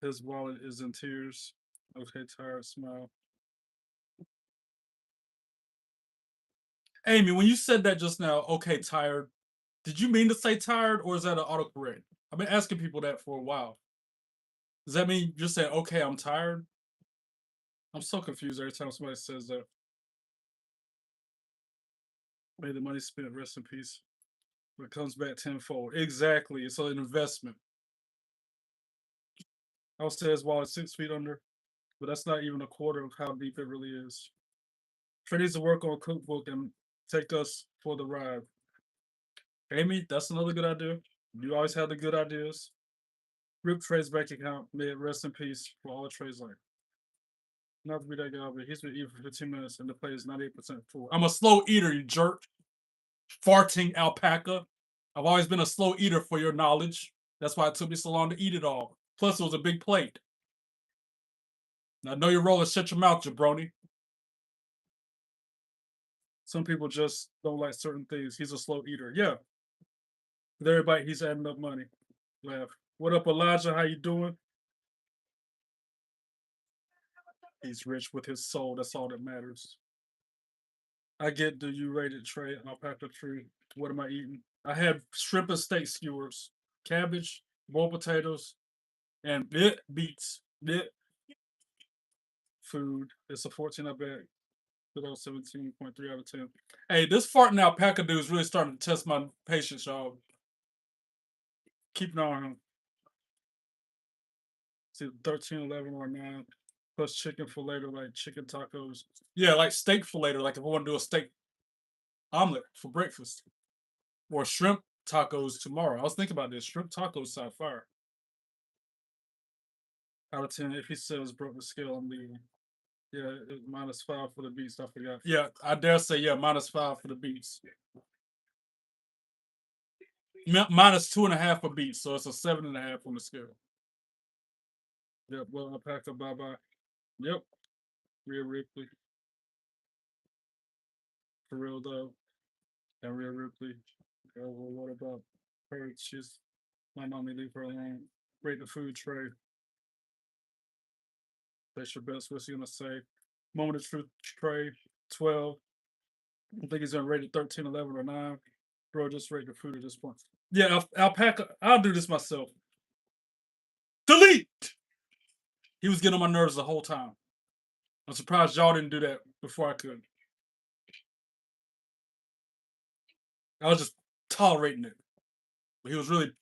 Speaker 1: His wallet is in tears. Okay, tired smile. Amy, when you said that just now, okay, tired, did you mean to say tired or is that an autocorrect? I've been asking people that for a while. Does that mean you're saying, okay, I'm tired? I'm so confused every time somebody says that. May the money spent, rest in peace. But it comes back tenfold. Exactly. It's an investment. I would say his wallet's 6 feet under, but that's not even a quarter of how deep it really is. Trey needs to work on a cookbook and take us for the ride. Amy, that's another good idea. You always have the good ideas. Rip Trey's bank account. May it rest in peace for all Trey's life. Not to be that guy, but he's been eating for 15 minutes and the plate is 98% full. I'm a slow eater, you jerk. Farting alpaca. I've always been a slow eater for your knowledge. That's why it took me so long to eat it all. Plus, it was a big plate. Now, know your role and shut your mouth, jabroni. Some people just don't like certain things. He's a slow eater. Yeah. With every bite, he's adding up money. Laugh. What up, Elijah? How you doing? He's rich with his soul. That's all that matters. I get the you rated tray alpaca tree. What am I eating? I had shrimp and steak skewers, cabbage, boiled potatoes, and beets. Food. It's a 14, I bet. Good old 17.3 out of 10. Hey, this farting alpaca dude is really starting to test my patience, y'all. Keep an eye on him. See, 13, 11, or 9. Plus chicken fillet, like chicken tacos. Yeah, like steak fillet, like if I want to do a steak omelet for breakfast. Or shrimp tacos tomorrow. I was thinking about this. Shrimp tacos side fire. Out of 10, if he says broke the scale, I'm leaving. Yeah, -5 for the beats. I forgot. Yeah, I dare say, yeah, -5 for the beats. -2.5 for beats, so it's a 7.5 on the scale. Yep, well, alpaca, bye bye. Yep, Rhea Ripley. For real though. And Rhea Ripley. Well, what about her? She's my mommy, leave her alone. Rate the food tray. That's your best. What's he gonna say? Moment of truth tray, 12. I think he's gonna rate it 13, 11, or 9. Bro, just rate the food at this point. Yeah, alpaca. I'll do this myself. Delete. He was getting on my nerves the whole time. I'm surprised y'all didn't do that before I could. I was just tolerating it. But he was really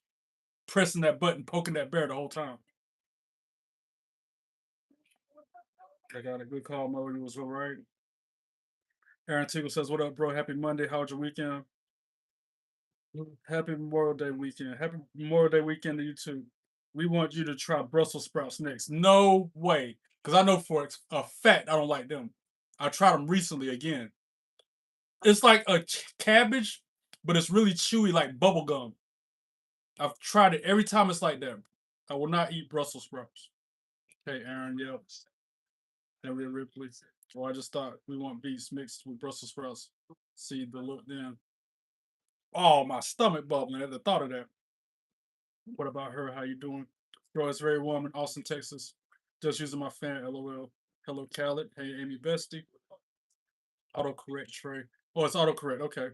Speaker 1: pressing that button, poking that bear the whole time. I got a good call, Mo. You was all right. Aaron Tingle says, "What up, bro? Happy Monday. How was your weekend? Happy Memorial Day weekend. Happy Memorial Day weekend to you too. We want you to try Brussels sprouts next. No way. Because I know for a fact I don't like them. I tried them recently again. It's like a cabbage, but it's really chewy like bubble gum. I've tried it every time it's like that. I will not eat Brussels sprouts. Hey, Aaron, yep. And Rhea Ripley. Well, I just thought we want beets mixed with Brussels sprouts. See the look then. Oh, my stomach bubbling at the thought of that. What about her? How you doing? Bro, it's very warm in Austin, Texas. Just using my fan, LOL. Hello, Khaled. Hey, Amy Bestie. Autocorrect Trey. Oh, it's autocorrect. Okay.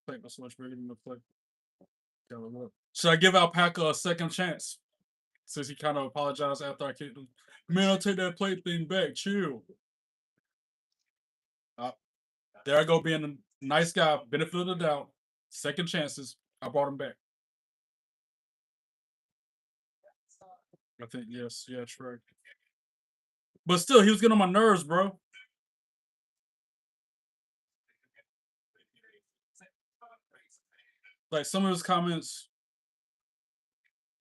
Speaker 1: Plate was so much bigger than the plate. Should I give Alpaca a second chance? Since he kind of apologized after I kicked him. Man, I'll take that plate thing back. Chill. Uh, there I go being a nice guy. Benefit of the doubt. Second chances. I brought him back. I think, yes. Yeah, Trey. But still, he was getting on my nerves, bro. Like some of his comments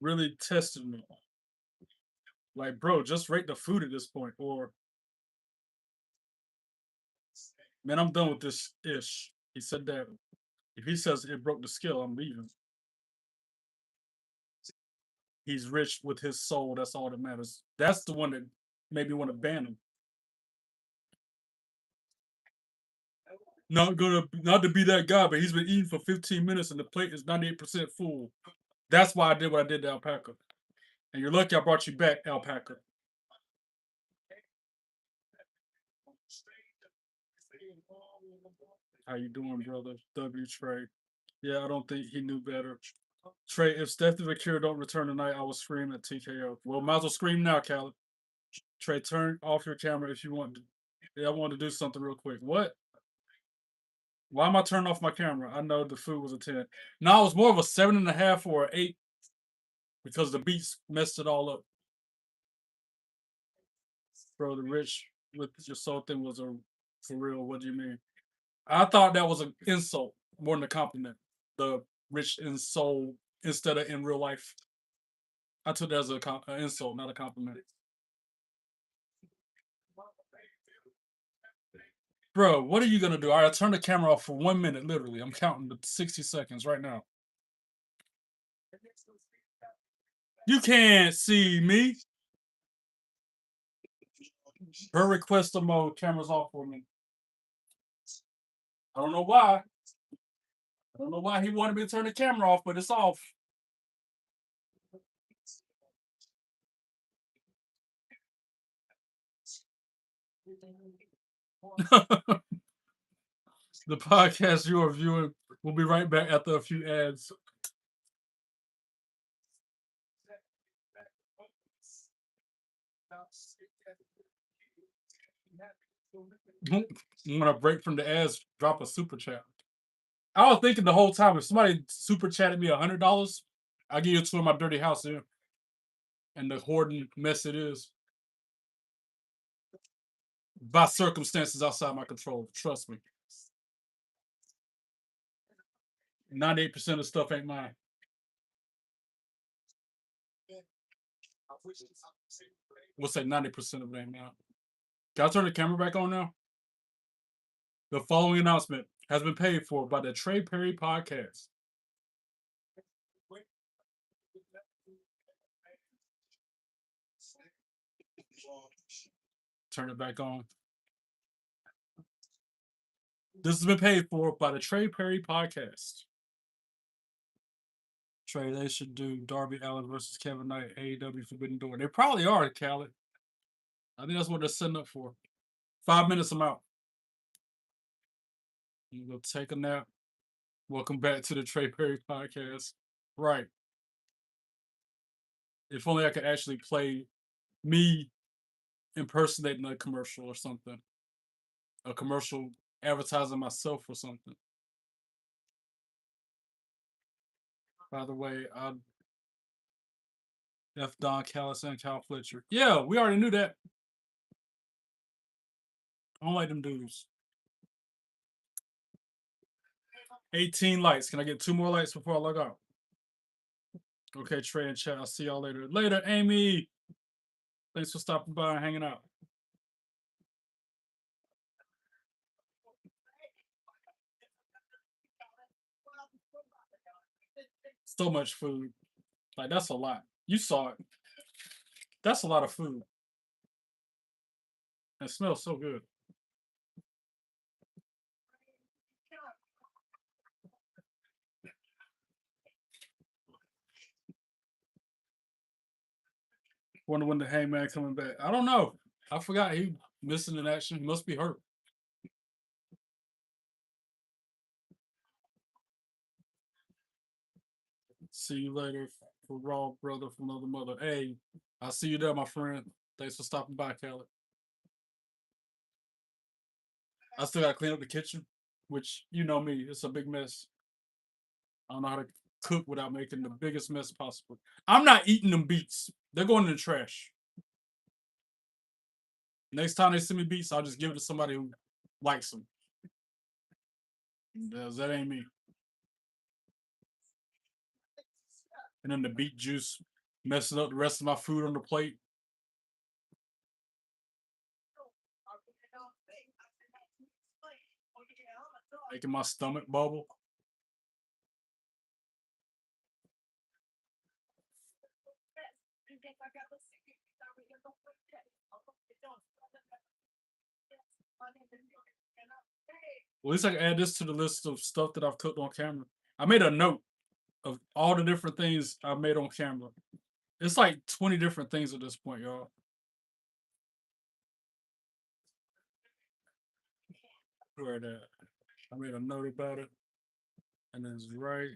Speaker 1: really tested me. Like, bro, just rate the food at this point. Or, man, I'm done with this ish. He said that if he says it broke the scale, I'm leaving. He's rich with his soul. That's all that matters. That's the one that made me want to ban him. not to be that guy, but he's been eating for 15 minutes and the plate is 98% full. That's why I did what I did to Alpaca. And you're lucky I brought you back, Alpaca. How you doing, brother? W Trey. Yeah, I don't think he knew better. Trey, if Steph the Cure don't return tonight, I will scream at TKO. Well, might as well scream now, Khaled. Trey, turn off your camera if you want to. Yeah, I want to do something real quick. What? Why am I turning off my camera? I know the food was a 10. No, it was more of a 7.5 or an 8 because the beats messed it all up. Bro, the rich with your soul thing was a for real. What do you mean? I thought that was an insult more than a compliment. The rich in soul instead of in real life. I took that as an insult, not a compliment. Bro, what are you gonna do? All right, I turn the camera off for 1 minute, literally. I'm counting the 60 seconds right now. You can't see me. Her request of mode, camera's off for me. I don't know why. I don't know why he wanted me to turn the camera off, but it's off. The podcast you are viewing will be right back after a few ads. When I break from the ads, drop a super chat. I was thinking the whole time if somebody super chatted me $100, I'll give you a tour of my dirty house here and the hoarding mess it is. By circumstances outside my control. Trust me. 98% of stuff ain't mine. We'll say 90% of it ain't mine. Can I turn the camera back on now? The following announcement has been paid for by the Trey Perry Podcast. Turn it back on. This has been paid for by the Trey Perry Podcast. Trey, they should do Darby Allin versus Kevin Knight, AEW Forbidden Door. They probably are, Khaled. I think that's what they're setting up for. 5 minutes, I'm out. You go take a nap. Welcome back to the Trey Perry Podcast. Right. If only I could actually play me impersonating a commercial or something. A commercial advertising myself or something. By the way, I F Don Callis and Cal Fletcher. Yeah, we already knew that. I don't like them dudes. 18 lights. Can I get 2 more lights before I log out? Okay, Trey and chat. I'll see y'all later. Later, Amy. Thanks for stopping by and hanging out. So much food. Like, that's a lot. You saw it. That's a lot of food. It smells so good. Wonder when the Hangman coming back. I don't know. I forgot he missing in action. He must be hurt. See you later for Raw Brother from Another Mother. Hey, I'll see you there, my friend. Thanks for stopping by, Khaled. I still gotta clean up the kitchen, which you know me, it's a big mess. I don't know how to cook without making the biggest mess possible. I'm not eating them beets. They're going in the trash. Next time they send me beets, I'll just give it to somebody who likes them. That ain't me. And then the beet juice messing up the rest of my food on the plate. Making my stomach bubble. Well, at least I can add this to the list of stuff that I've cooked on camera. I made a note of all the different things I made on camera. It's like 20 different things at this point, y'all. Where that? I made a note about it, and it's right.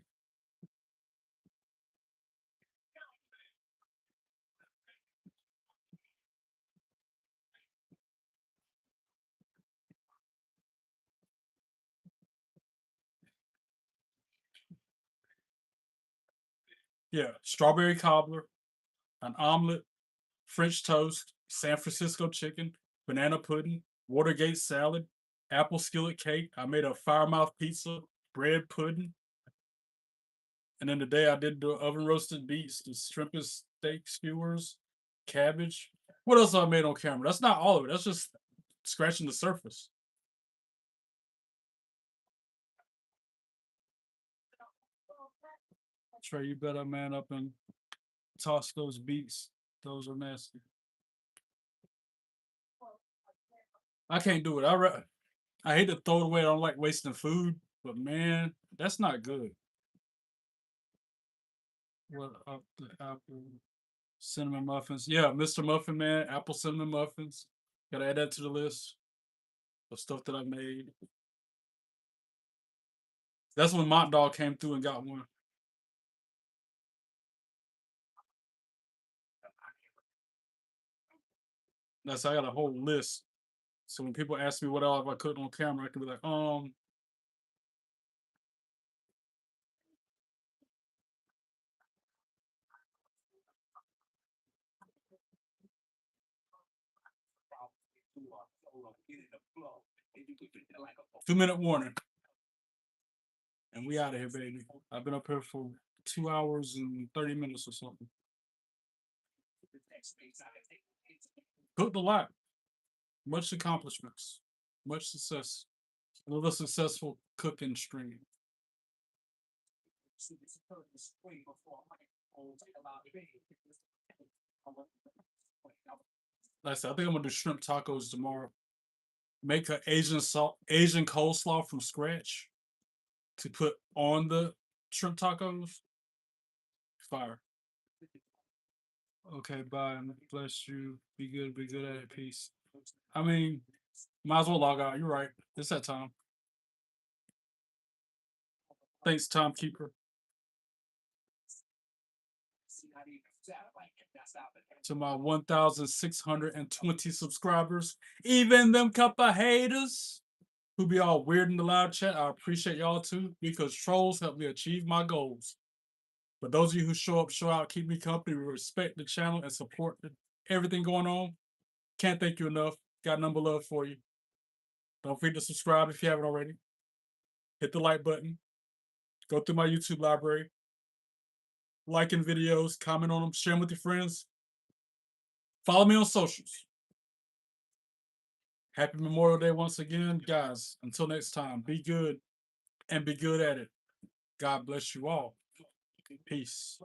Speaker 1: Yeah, strawberry cobbler, an omelet, French toast, San Francisco chicken, banana pudding, Watergate salad, apple skillet cake. I made a firemouth pizza, bread pudding, and then today I did the oven roasted beets, the shrimp and steak skewers, cabbage. What else I made on camera? That's not all of it. That's just scratching the surface. Trey, you better man up and toss those beets. Those are nasty. I can't do it. I hate to throw it away. I don't like wasting food, but man, that's not good. What up the apple cinnamon muffins? Yeah, Mr. Muffin Man, apple cinnamon muffins. Gotta add that to the list of stuff that I made. That's when Mont Dog came through and got one. That's I got a whole list. So when people ask me what else I cooked on camera, I can be like, 2 minute warning. And we out of here, baby. I've been up here for 2 hours and 30 minutes or something. Cooked a lot. Much accomplishments. Much success. Another successful cooking stream. Like I said, I think I'm gonna do shrimp tacos tomorrow. Make an Asian coleslaw from scratch to put on the shrimp tacos. Fire. Okay, bye. Bless you. Be good. Be good at it. Peace. I mean, might as well log out. You're right. It's that time. Thanks, timekeeper. To my 1,620 subscribers, even them couple haters who be all weird in the live chat, I appreciate y'all too because trolls help me achieve my goals. But those of you who show up, show out, keep me company, respect the channel, and support everything going on, can't thank you enough. Got number love for you. Don't forget to subscribe if you haven't already. Hit the like button. Go through my YouTube library. Liking videos, comment on them, share them with your friends. Follow me on socials. Happy Memorial Day once again, guys. Until next time, be good and be good at it. God bless you all. Peace.